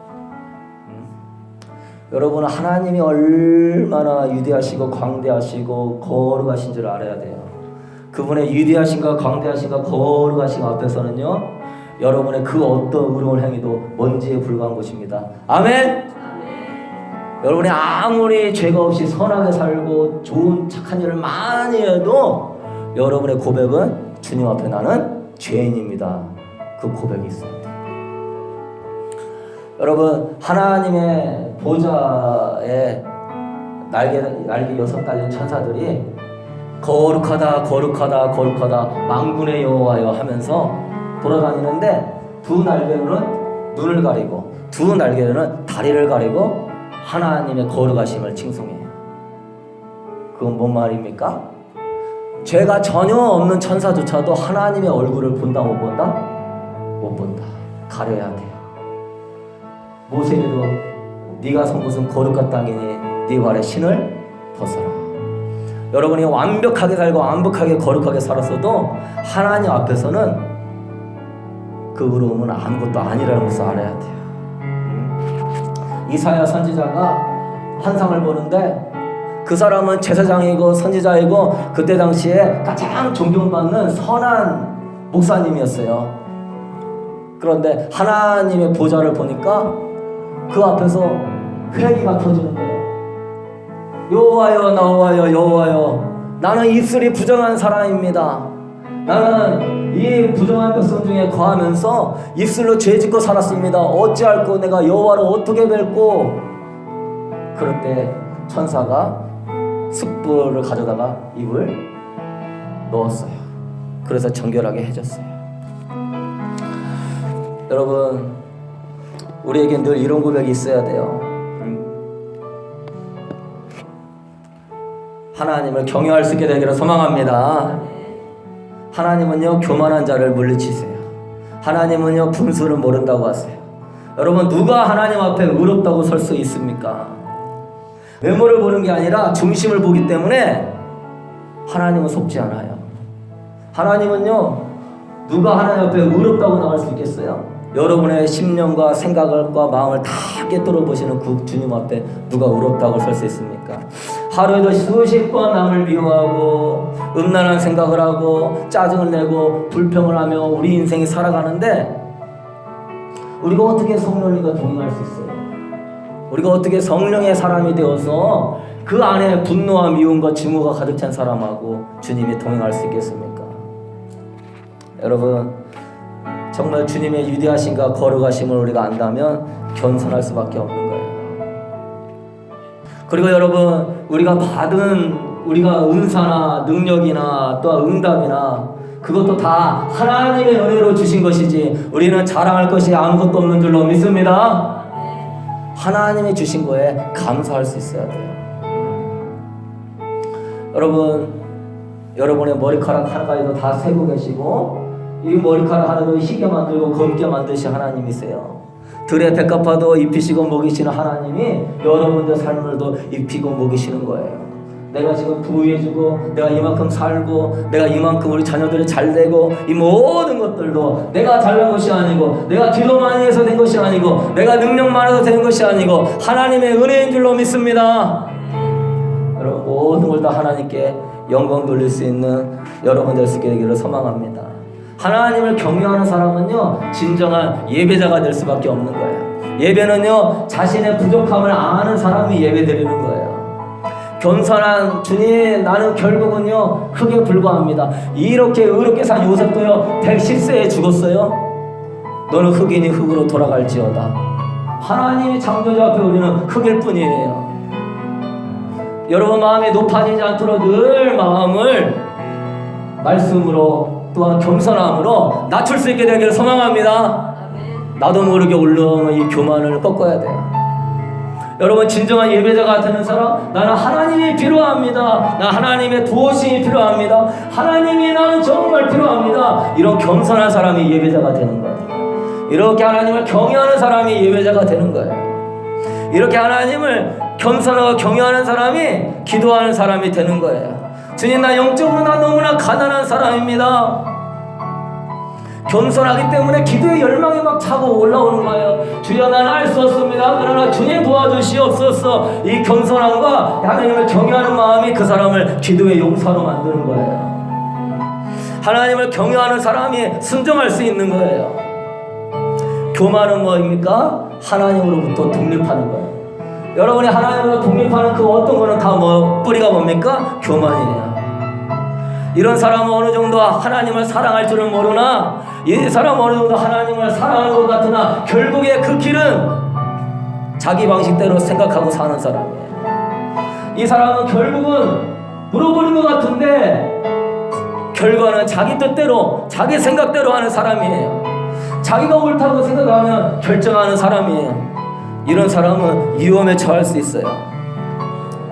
여러분은 하나님이 얼마나 위대하시고 광대하시고 거룩하신 줄 알아야 돼요. 그분의 위대하신가 광대하신가 거룩하신 앞에서는요 여러분의 그 어떤 의로운 행위도 먼지에 불과한 것입니다. 아멘? 여러분이 아무리 죄가 없이 선하게 살고 좋은 착한 일을 많이 해도 여러분의 고백은 주님 앞에 나는 죄인입니다. 그 고백이 있어야 돼요. 여러분, 하나님의 보좌에 날개 6 달린 천사들이 거룩하다 거룩하다 거룩하다 만군의 여호와여 하면서 돌아다니는데, 두 날개로는 눈을 가리고 두 날개로는 다리를 가리고 하나님의 거룩하심을 칭송해요. 그건 뭔 말입니까? 죄가 전혀 없는 천사조차도 하나님의 얼굴을 본다 못 본다? 못 본다. 가려야 돼요. 모세에도 네가 선 곳은 거룩한 땅이니 네 발에 신을 벗어라. 여러분이 완벽하게 살고 완벽하게 거룩하게 살았어도 하나님 앞에서는 그 의로움은 아무것도 아니라는 것을 알아야 돼요. 이사야 선지자가 환상을 보는데, 그 사람은 제사장이고 선지자이고 그때 당시에 가장 존경받는 선한 목사님이었어요. 그런데 하나님의 보좌를 보니까 그 앞에서 회개가 터지는 거예요. 여호와여, 나와여, 여호와여, 나는 입술이 부정한 사람입니다. 나는 이 부정한 백성 중에 거하면서 입술로 죄짓고 살았습니다. 어찌할꼬 내가 여호와를 어떻게 뵐꼬. 그럴 때 천사가 숯불을 가져다가 입을 넣었어요. 그래서 정결하게 해줬어요. 여러분, 우리에겐 늘 이런 고백이 있어야 돼요. 하나님을 경외할 수 있게 되기를 소망합니다. 하나님은요, 교만한 자를 물리치세요. 하나님은요, 분수를 모른다고 하세요. 여러분, 누가 하나님 앞에 의롭다고 설 수 있습니까? 외모를 보는 게 아니라 중심을 보기 때문에 하나님은 속지 않아요. 하나님은요, 누가 하나님 앞에 의롭다고 나갈 수 있겠어요? 여러분의 심령과 생각과 마음을 다 깨뜨려 보시는 그 주님 앞에 누가 의롭다고 설 수 있습니까? 하루에도 수십 번 남을 미워하고 음란한 생각을 하고 짜증을 내고 불평을 하며 우리 인생이 살아가는데, 우리가 어떻게 성령님과 동행할 수 있어요? 우리가 어떻게 성령의 사람이 되어서 그 안에 분노와 미움과 증오가 가득 찬 사람하고 주님이 동행할 수 있겠습니까? 여러분, 정말 주님의 위대하심과 거룩하심을 우리가 안다면 겸손할 수밖에 없는 거예요. 그리고 여러분, 우리가 받은 우리가 은사나 능력이나 또 응답이나 그것도 다 하나님의 은혜로 주신 것이지 우리는 자랑할 것이 아무것도 없는 줄로 믿습니다. 하나님이 주신 거에 감사할 수 있어야 돼요. 여러분, 여러분의 머리카락 하나가지고 다 세고 계시고 이 머리카락 하나로 희게 만들고 검게 만드신 하나님이세요. 들의 백합화도 입히시고 먹이시는 하나님이 여러분들 삶을도 입히고 먹이시는 거예요. 내가 지금 부유해지고 내가 이만큼 살고 내가 이만큼 우리 자녀들이 잘되고 이 모든 것들도 내가 잘난 것이 아니고 내가 기도 많이 해서 된 것이 아니고 내가 능력 많아서 된 것이 아니고 하나님의 은혜인 줄로 믿습니다. 여러분, 모든 걸 다 하나님께 영광 돌릴 수 있는 여러분 될 수 있게 되기를 소망합니다. 하나님을 경외하는 사람은요, 진정한 예배자가 될 수밖에 없는 거예요. 예배는요, 자신의 부족함을 아는 사람이 예배 드리는 거예요. 겸손한 주님, 나는 결국은요 흙에 불과합니다. 이렇게 의롭게 산 요셉도요 110세에 죽었어요. 너는 흙이니 흙으로 돌아갈지어다. 하나님이 창조자 앞에 우리는 흙일 뿐이에요. 여러분 마음이 높아지지 않도록 늘 마음을 말씀으로 또한 겸손함으로 낮출 수 있게 되기를 소망합니다. 나도 모르게 올라오는 이 교만을 꺾어야 돼요. 여러분, 진정한 예배자가 되는 사람, 나는 하나님이 필요합니다. 나 하나님의 도우심이 필요합니다. 하나님이 나는 정말 필요합니다. 이런 겸손한 사람이 예배자가 되는 거예요. 이렇게 하나님을 경외하는 사람이 예배자가 되는 거예요. 이렇게 하나님을 겸손하고 경외하는 사람이 기도하는 사람이 되는 거예요. 주님, 나 영적으로 나 너무나 가난한 사람입니다. 겸손하기 때문에 기도의 열망이 막 차고 올라오는 거예요. 주여, 나는 알 수 없습니다. 그러나 주님 도와주시옵소서. 이 겸손함과 하나님을 경외하는 마음이 그 사람을 기도의 용사로 만드는 거예요. 하나님을 경외하는 사람이 순종할 수 있는 거예요. 교만은 뭐입니까? 하나님으로부터 독립하는 거예요. 여러분이 하나님으로 독립하는 그 어떤 거는 다 뿌리가 뭡니까? 교만이에요. 이런 사람은 어느 정도 하나님을 사랑할 줄은 모르나, 이 사람은 어느 정도 하나님을 사랑하는 것 같으나 결국에 그 길은 자기 방식대로 생각하고 사는 사람이에요. 이 사람은 결국은 물어버린 것 같은데 결과는 자기 뜻대로 자기 생각대로 하는 사람이에요. 자기가 옳다고 생각하면 결정하는 사람이에요. 이런 사람은 위험에 처할 수 있어요.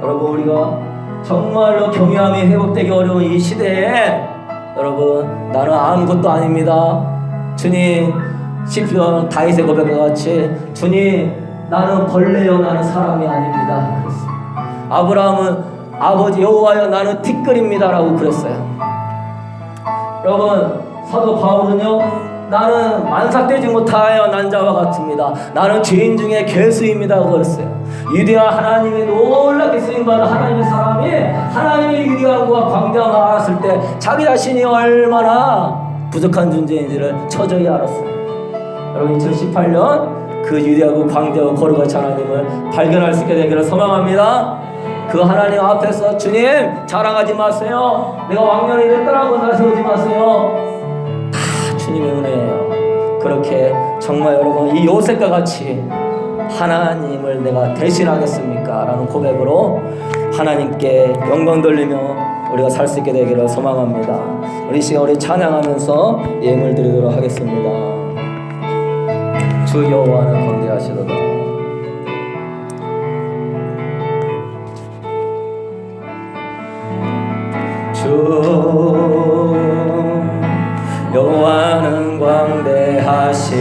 여러분, 우리가 정말로 경외함이 회복되기 어려운 이 시대에 여러분, 나는 아무것도 아닙니다. 주님, 시편 다윗의 고백과 같이 주님, 나는 벌레요 나는 사람이 아닙니다. 그랬어요. 아브라함은 아버지 여호와여 나는 티끌입니다 라고 그랬어요. 여러분, 사도 바울은요, 나는 만삭되지 못하여 난 자와 같습니다. 나는 죄인 중에 괴수입니다 그랬어요. 위대한 하나님의 놀랍게 쓰임받은 하나님의 사람이 하나님의 위대함과 광대함을 알았을 때 자기 자신이 얼마나 부족한 존재인지를 처저히 알았습니다. 여러분 2018년 그 위대하고 광대하고 거룩하신 하나님을 발견할 수 있게 되기를 소망합니다. 그 하나님 앞에서 주님 자랑하지 마세요. 내가 왕년에 이랬더라고 나세우지 마세요. 다 주님의 은혜예요. 그렇게 정말 여러분 이 요셉과 같이 하나님을 내가 대신하겠습니까? 라는 고백으로 하나님께 영광 돌리며 우리가 살 수 있게 되기를 소망합니다. 우리 시간 우리 찬양하면서 예물 드리도록 하겠습니다. 주 여호와는 광대하시도다. 주 여호와는 광대하시도다.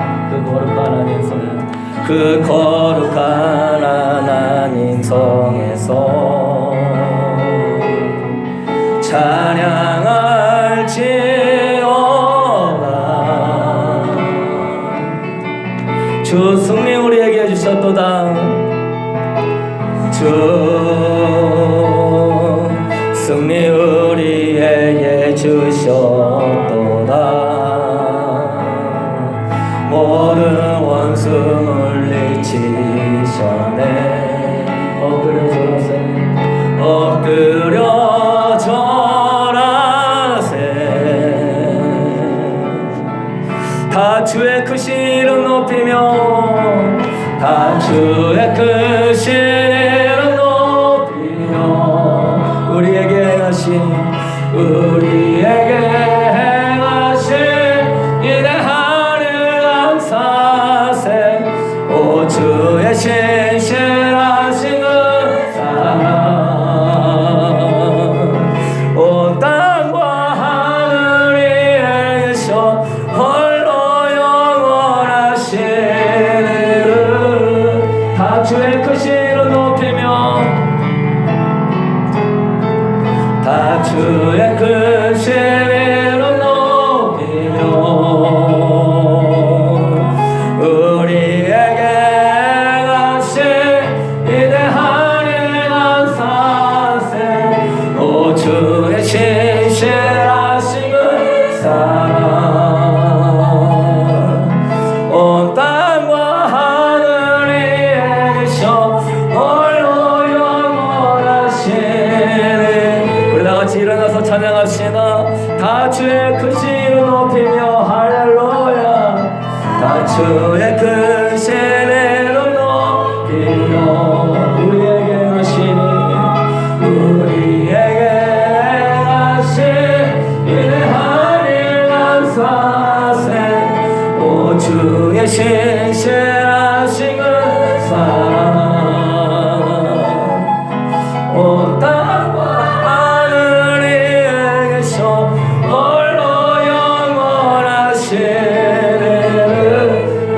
그 거룩한 하나님 성에 그 거룩한 하나님 성에서 찬양할지어다. 주 승리 우리에게 해주셨도다. 주 승리 우리에게 주셨도다. 모든 원수 물리치셨네. 엎드려 절하세 엎드려 절하세. 다 주의 크신 이름 높이며 다 주의 크신 이름 높이며 우리에게 행하신 위대한 을 사세. 오 주의 신실하신 그 사랑 온 땅과 하늘 위에 계셔 홀로 영원하신 이름. 다 주의 크신 이름 높이며 다 주의 크신 이름 높이며 우리에게 행하신 위대한 일 감사세. 오 주의 신실하신 그 사랑 온 땅과 하늘 위에 계셔 홀로 영원하신 우리 다같이 일어나서 찬양합시다. 다 주의 크신 이름 높이며 할렐루야. 다 주의 크신 이름 높이며 우리에게 하신 위대한 일 감사세. 오 주의 신실하신 그 사랑 온 땅과 하늘 위에 계셔 홀로 영원하신 이름.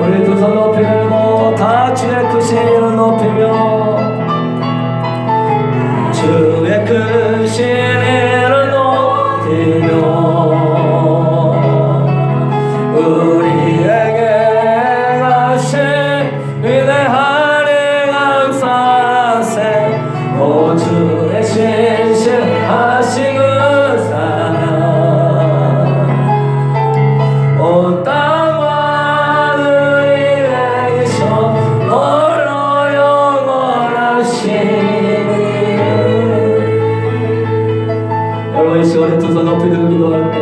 우리 두 손 높이 들고 다 주의 크신 이름 높이며 주의 크신 이름 높이며 우리에게 행하신 위대한 일 감사세. 오 주의 신실하신 그 사랑 온 땅과 하늘 위에 계셔 홀로 영원하신 여러분 이 시간에 두 손 높이 들고 기도할 때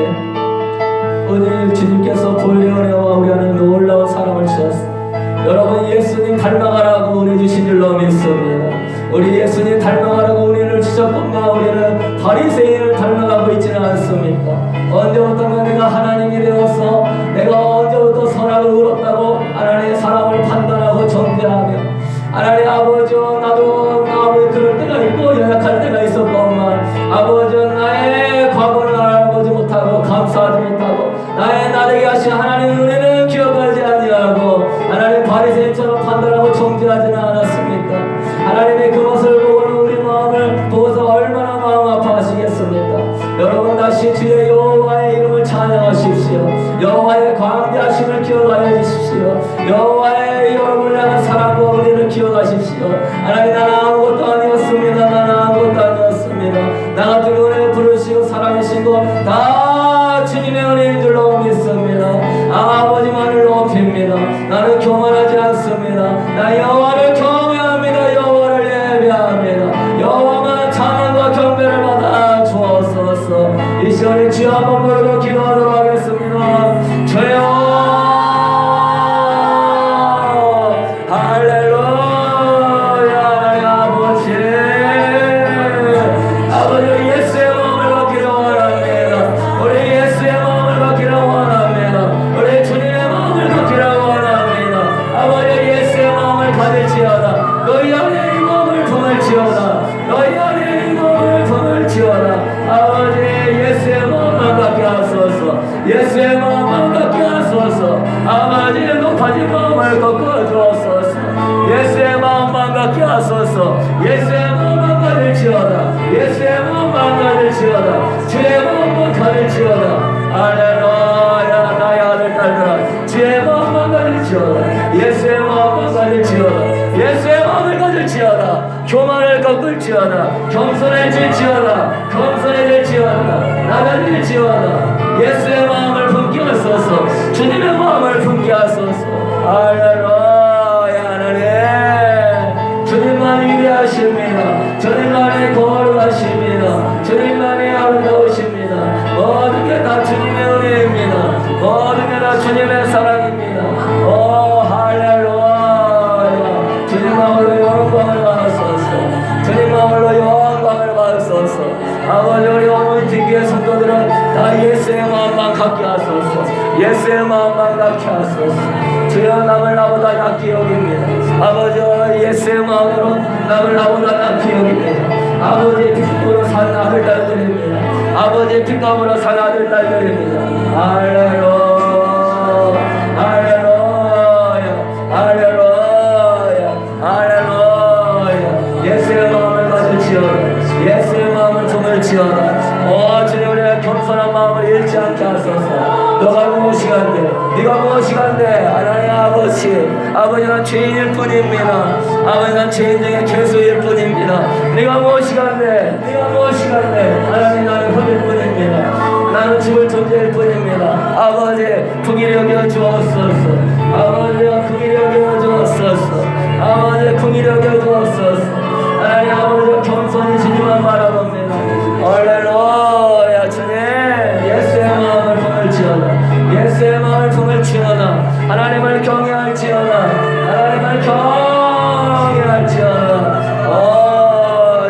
오늘 주님께서 본래 은혜와 우리 안에 놀라운 사랑을 주셨습니다. 여러분 예수님 닮아가라고 은혜 주신 줄로 믿습니다. 우리 예수님 닮아가라고 은혜를 주셨건가 우리는 바리새인을 닮아가고 있지는 않습니까? 언제부턴가 내가 하나님이 되어서 내가 언제부터 선악을 울었다고 하나님의 사랑을 판단하고 정죄하며 하나님 아버지여 나도 아버지 그럴 때가 있고 연약할 때가 있었건만 아버지여 나의 과거를 알아보지 못하고 감사하지 못하고 나의 나에게 하신 하나님의 은혜는 기억하지 아니하고 하나님 바리새인처럼 판단하고 정죄하지는 않았습니까? 하나님의 그것을 보고는 우리 마음을 보고서 얼마나 마음 아파하시겠습니까? 여러분 다시 주의 여호와의 이름을 찬양하십시오. 여호와의 광대하심을 기억하여 주십시오. 여호와의 여러분을 향한 사랑과 은혜를 기억하십시오. 한번 부르고 기도하도록 하겠습니다. 주여 할렐루야. 하나님 아버지 예수의 마음을 받기를 원합니다. 우리 예수의 마음을 받기를 원합니다. 우리 주님의 마음을 받기를 원합니다. 아버지 예수의 마음을 가질지어다. 너희 안에 이 마음을 품을지어다. 너희 안에 이 마음을 품을지어다. 아버지 예수의 마음만 갖게 하소서. 예수의 마음만 갖게 하소서. 아버지 높아진 마음을 꺾어 주옵소서. 예수의 마음만 갖게 하소서. 예수의 마음만 가질지어다. 예수의 마음만 가질지어다. 주의 마음만 가질지어다. 할렐루야. 나의 아들 딸들아 주의 마음만 가질지어다. 예수의 마음만 가질지어다. 예수의 마음을 가질지어다. 교만을 꺾을지어다. 겸손해질지어다. 겸손해질지어다. 나가질지어다. 예수의 마음을 품게 하소서. 주님의 마음을 품게 하소서. 할렐루야. 하나님 주님만 위대하십니다. 주님만이 거룩하십니다. 주님만이 아름다우십니다. 모든 게 다 주님의 은혜입니다. 모든 게 다 주님의 사랑입니다. 오 할렐루야. 주님만으로 영광을 받으소서. 주님만으로 영광을 받으소서. 아버지 우리 어머니 교회 성도들은 다 예수의 마음만 갖게 하소서. 예수의 마음만 갖게 하소서. 주여 남을 나보다 낫게 여깁니다. 아버지 예수의 마음으로 남을 나보다 낫게 여깁니다. 아버지 피값으로 산 아들 딸들입니다. 아버지 피값으로 산 아들 딸들입니다. 할렐루야. 할렐루야. 할렐루야. 할렐루야. 예수의 마음을 가질지어다. 예수의 마음을 품을지어다. 오 주님 우리의 겸손한 마음을 잃지 않게 하소서. 너가 무엇이간데 네가 무엇이간데 하나님 아버지 아버지는 죄인일 뿐입니다. 아버지는 죄인 중에 개수일 뿐입니다. 네가 무엇이간데 네가 무엇이간데 하나님 나는 흙일 뿐입니다. 나는 죽을 존재일 뿐입니다. 아버지 긍휼히 여겨 주옵소서. 아버지 긍휼히 여겨 주옵소서. 아버지 긍휼히 여겨 주옵소서. 하나님 아버지 겸손히 주님만 바라봅니다. 할렐루야. 주님 예수의 마음을 품을지어다. 예수의 마음을 품을지어다. 하나님을 경외할지어다. 하나님을 경외할지어다.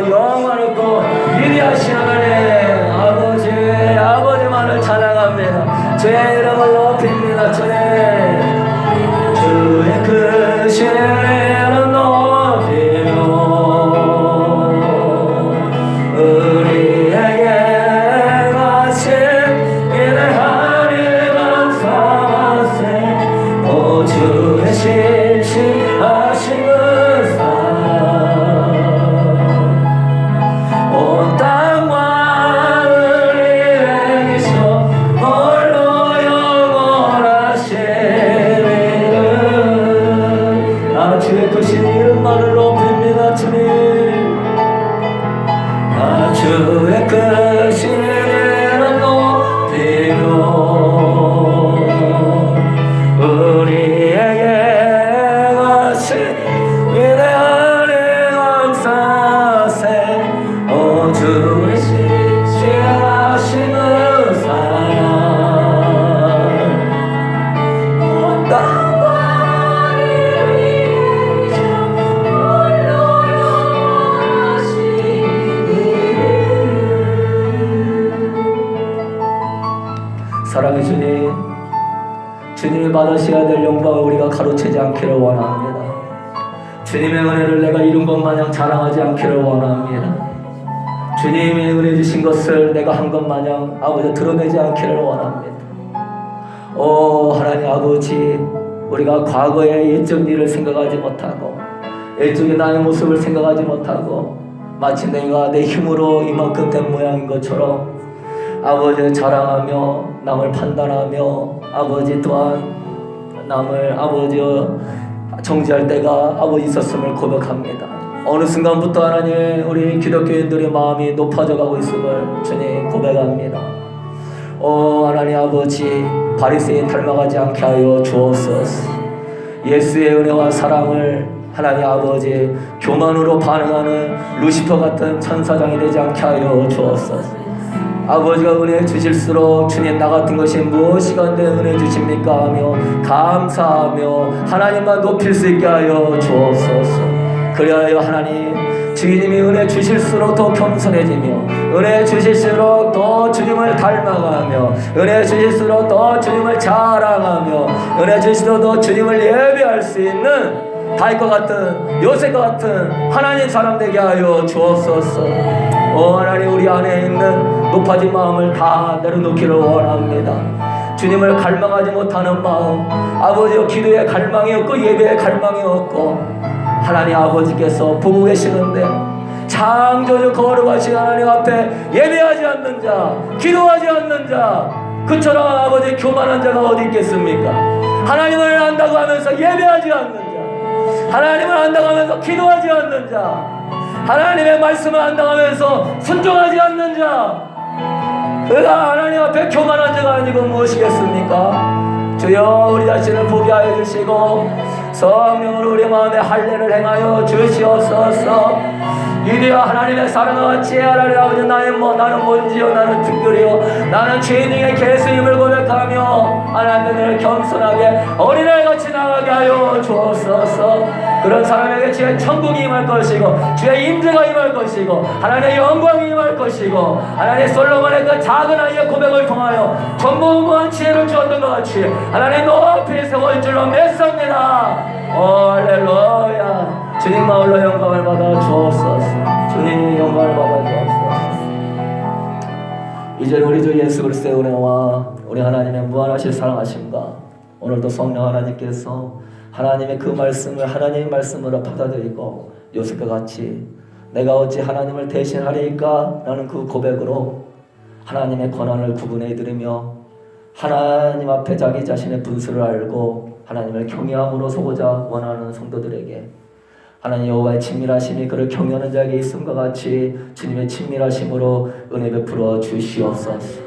영원하고 위대하신 하나님 아버지만을 찬양합니다. 주의 이름을 높입니다. 주님 주의 크신 이름 높이며 우리에게 마친 위대하니 감사하세. 오 주의 신실하신 그 사랑 온 땅과 우리에게서 홀로 영원하시리는 주의 크신 이름만을 높입니다. 주님 주의 크신 이름 높이며 우리에게 하신 위대한 감사세. 오 주의 신실하신 그 사랑 온 땅과 우리에게서 홀로 영원하시리는 사랑의 주님 주님이 받으셔야 될 영광을 우리가 가로채지 않기를 원합니다. 주님의 은혜를 내가 이룬 것 마냥 자랑하지 않기를 원합니다. 주님이 은혜 주신 것을 내가 한 것 마냥 아버지 드러내지 않기를 원합니다. 오 하나님 아버지 우리가 과거의 옛적 일을 생각하지 못하고 옛적의 나의 모습을 생각하지 못하고 마치 내가 내 힘으로 이만큼 된 모양인 것처럼 아버지 자랑하며 남을 판단하며 아버지 또한 남을 아버지 정지할 때가 아버지 있었음을 고백합니다. 어느 순간부터 하나님 우리 기독교인들의 마음이 높아져 가고 있음을 주님 고백합니다. 하나님 아버지 바리새인 닮아가지 않게 하여 주옵소서. 예수의 은혜와 사랑을 하나님 아버지 교만으로 반응하는 루시퍼 같은 천사장이 되지 않게 하여 주옵소서. 아버지가 은혜 주실수록 주님 나 같은 것이 무엇이건데 은혜 주십니까 하며 감사하며 하나님만 높일 수 있게 하여 주옵소서. 그리하여 하나님 주님이 은혜 주실수록 더 겸손해지며 은혜 주실수록 더 주님을 닮아가며 은혜 주실수록 더 주님을 자랑하며 은혜 주실수록 더 주님을 예배할 수 있는 다윗과 같은 요셉과 같은 하나님 사람 되게 하여 주옵소서. 하나님 우리 안에 있는 높아진 마음을 다 내려놓기를 원합니다. 주님을 갈망하지 못하는 마음, 아버지여 기도의 갈망이 없고 예배의 갈망이 없고 하나님 아버지께서 보고 계시는데 창조주 거룩하신 하나님 앞에 예배하지 않는 자, 기도하지 않는 자, 그처럼 아버지 교만한 자가 어디 있겠습니까? 하나님을 안다고 하면서 예배하지 않는 자, 하나님을 안다고 하면서 기도하지 않는 자, 하나님의 말씀을 안다고 하면서 순종하지 않는 자, 그가 하나님 앞에 교만한 자가 아니고 무엇이겠습니까? 주여 우리 자신을 보게 하여 주시고 성령으로 우리 마음에 할례를 행하여 주시옵소서. 이리야 하나님의 사랑과 지혜 하나님 아버지 나는 뭔지요 나는 특별히요 나는 죄인 중에 예수님을 고백하며 하나님을 겸손하게 어린아이같이 나가게 하여 주옵소서. 그런 사람에게 주의 천국이 임할 것이고 주의 임재가 임할 것이고 하나님의 영광이 임할 것이고 하나님 솔로몬의 그 작은 아이의 고백을 통하여 전무후무한 지혜를 주었던 것 같이 하나님 높이 세울 줄로 믿습니다. 할렐루야. 주님만 홀로 영광을 받아 주옵소서. 주님 영광을 받아 주옵소서. 이제 우리 주 예수 그리스도의 은혜와 우리 하나님의 무한하신 사랑하심과 오늘도 성령 하나님께서 하나님의 그 말씀을 하나님의 말씀으로 받아들이고 요셉과 같이 내가 어찌 하나님을 대신하리까 라는 그 고백으로 하나님의 권한을 구분해드리며 하나님 앞에 자기 자신의 분수를 알고 하나님을 경외함으로 서고자 원하는 성도들에게 하나님 여호와의 친밀하심이 그를 경외하는 자에게 있음과 같이 주님의 친밀하심으로 은혜 베풀어 주시옵소서.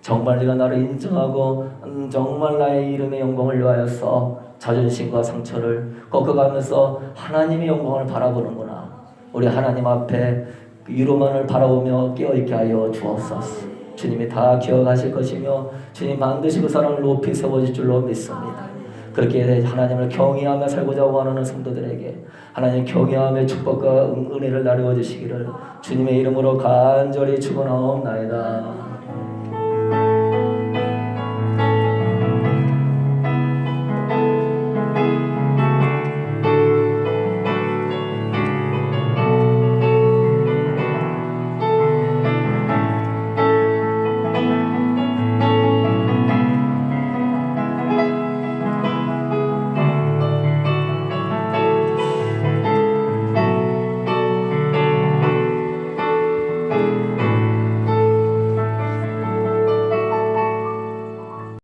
정말 네가 나를 인정하고 정말 나의 이름의 영광을 위하여서 자존심과 상처를 꺾어가면서 하나님의 영광을 바라보는구나. 우리 하나님 앞에 위로만을 바라보며 깨어있게 하여 주옵소서. 주님이 다 기억하실 것이며 주님 반드시 그 사람을 높이 세워질 줄로 믿습니다. 그렇게 하나님을 경외하며 살고자 원하는 성도들에게 하나님 경외함의 축복과 은혜를 나누어 주시기를 주님의 이름으로 간절히 축원하옵나이다.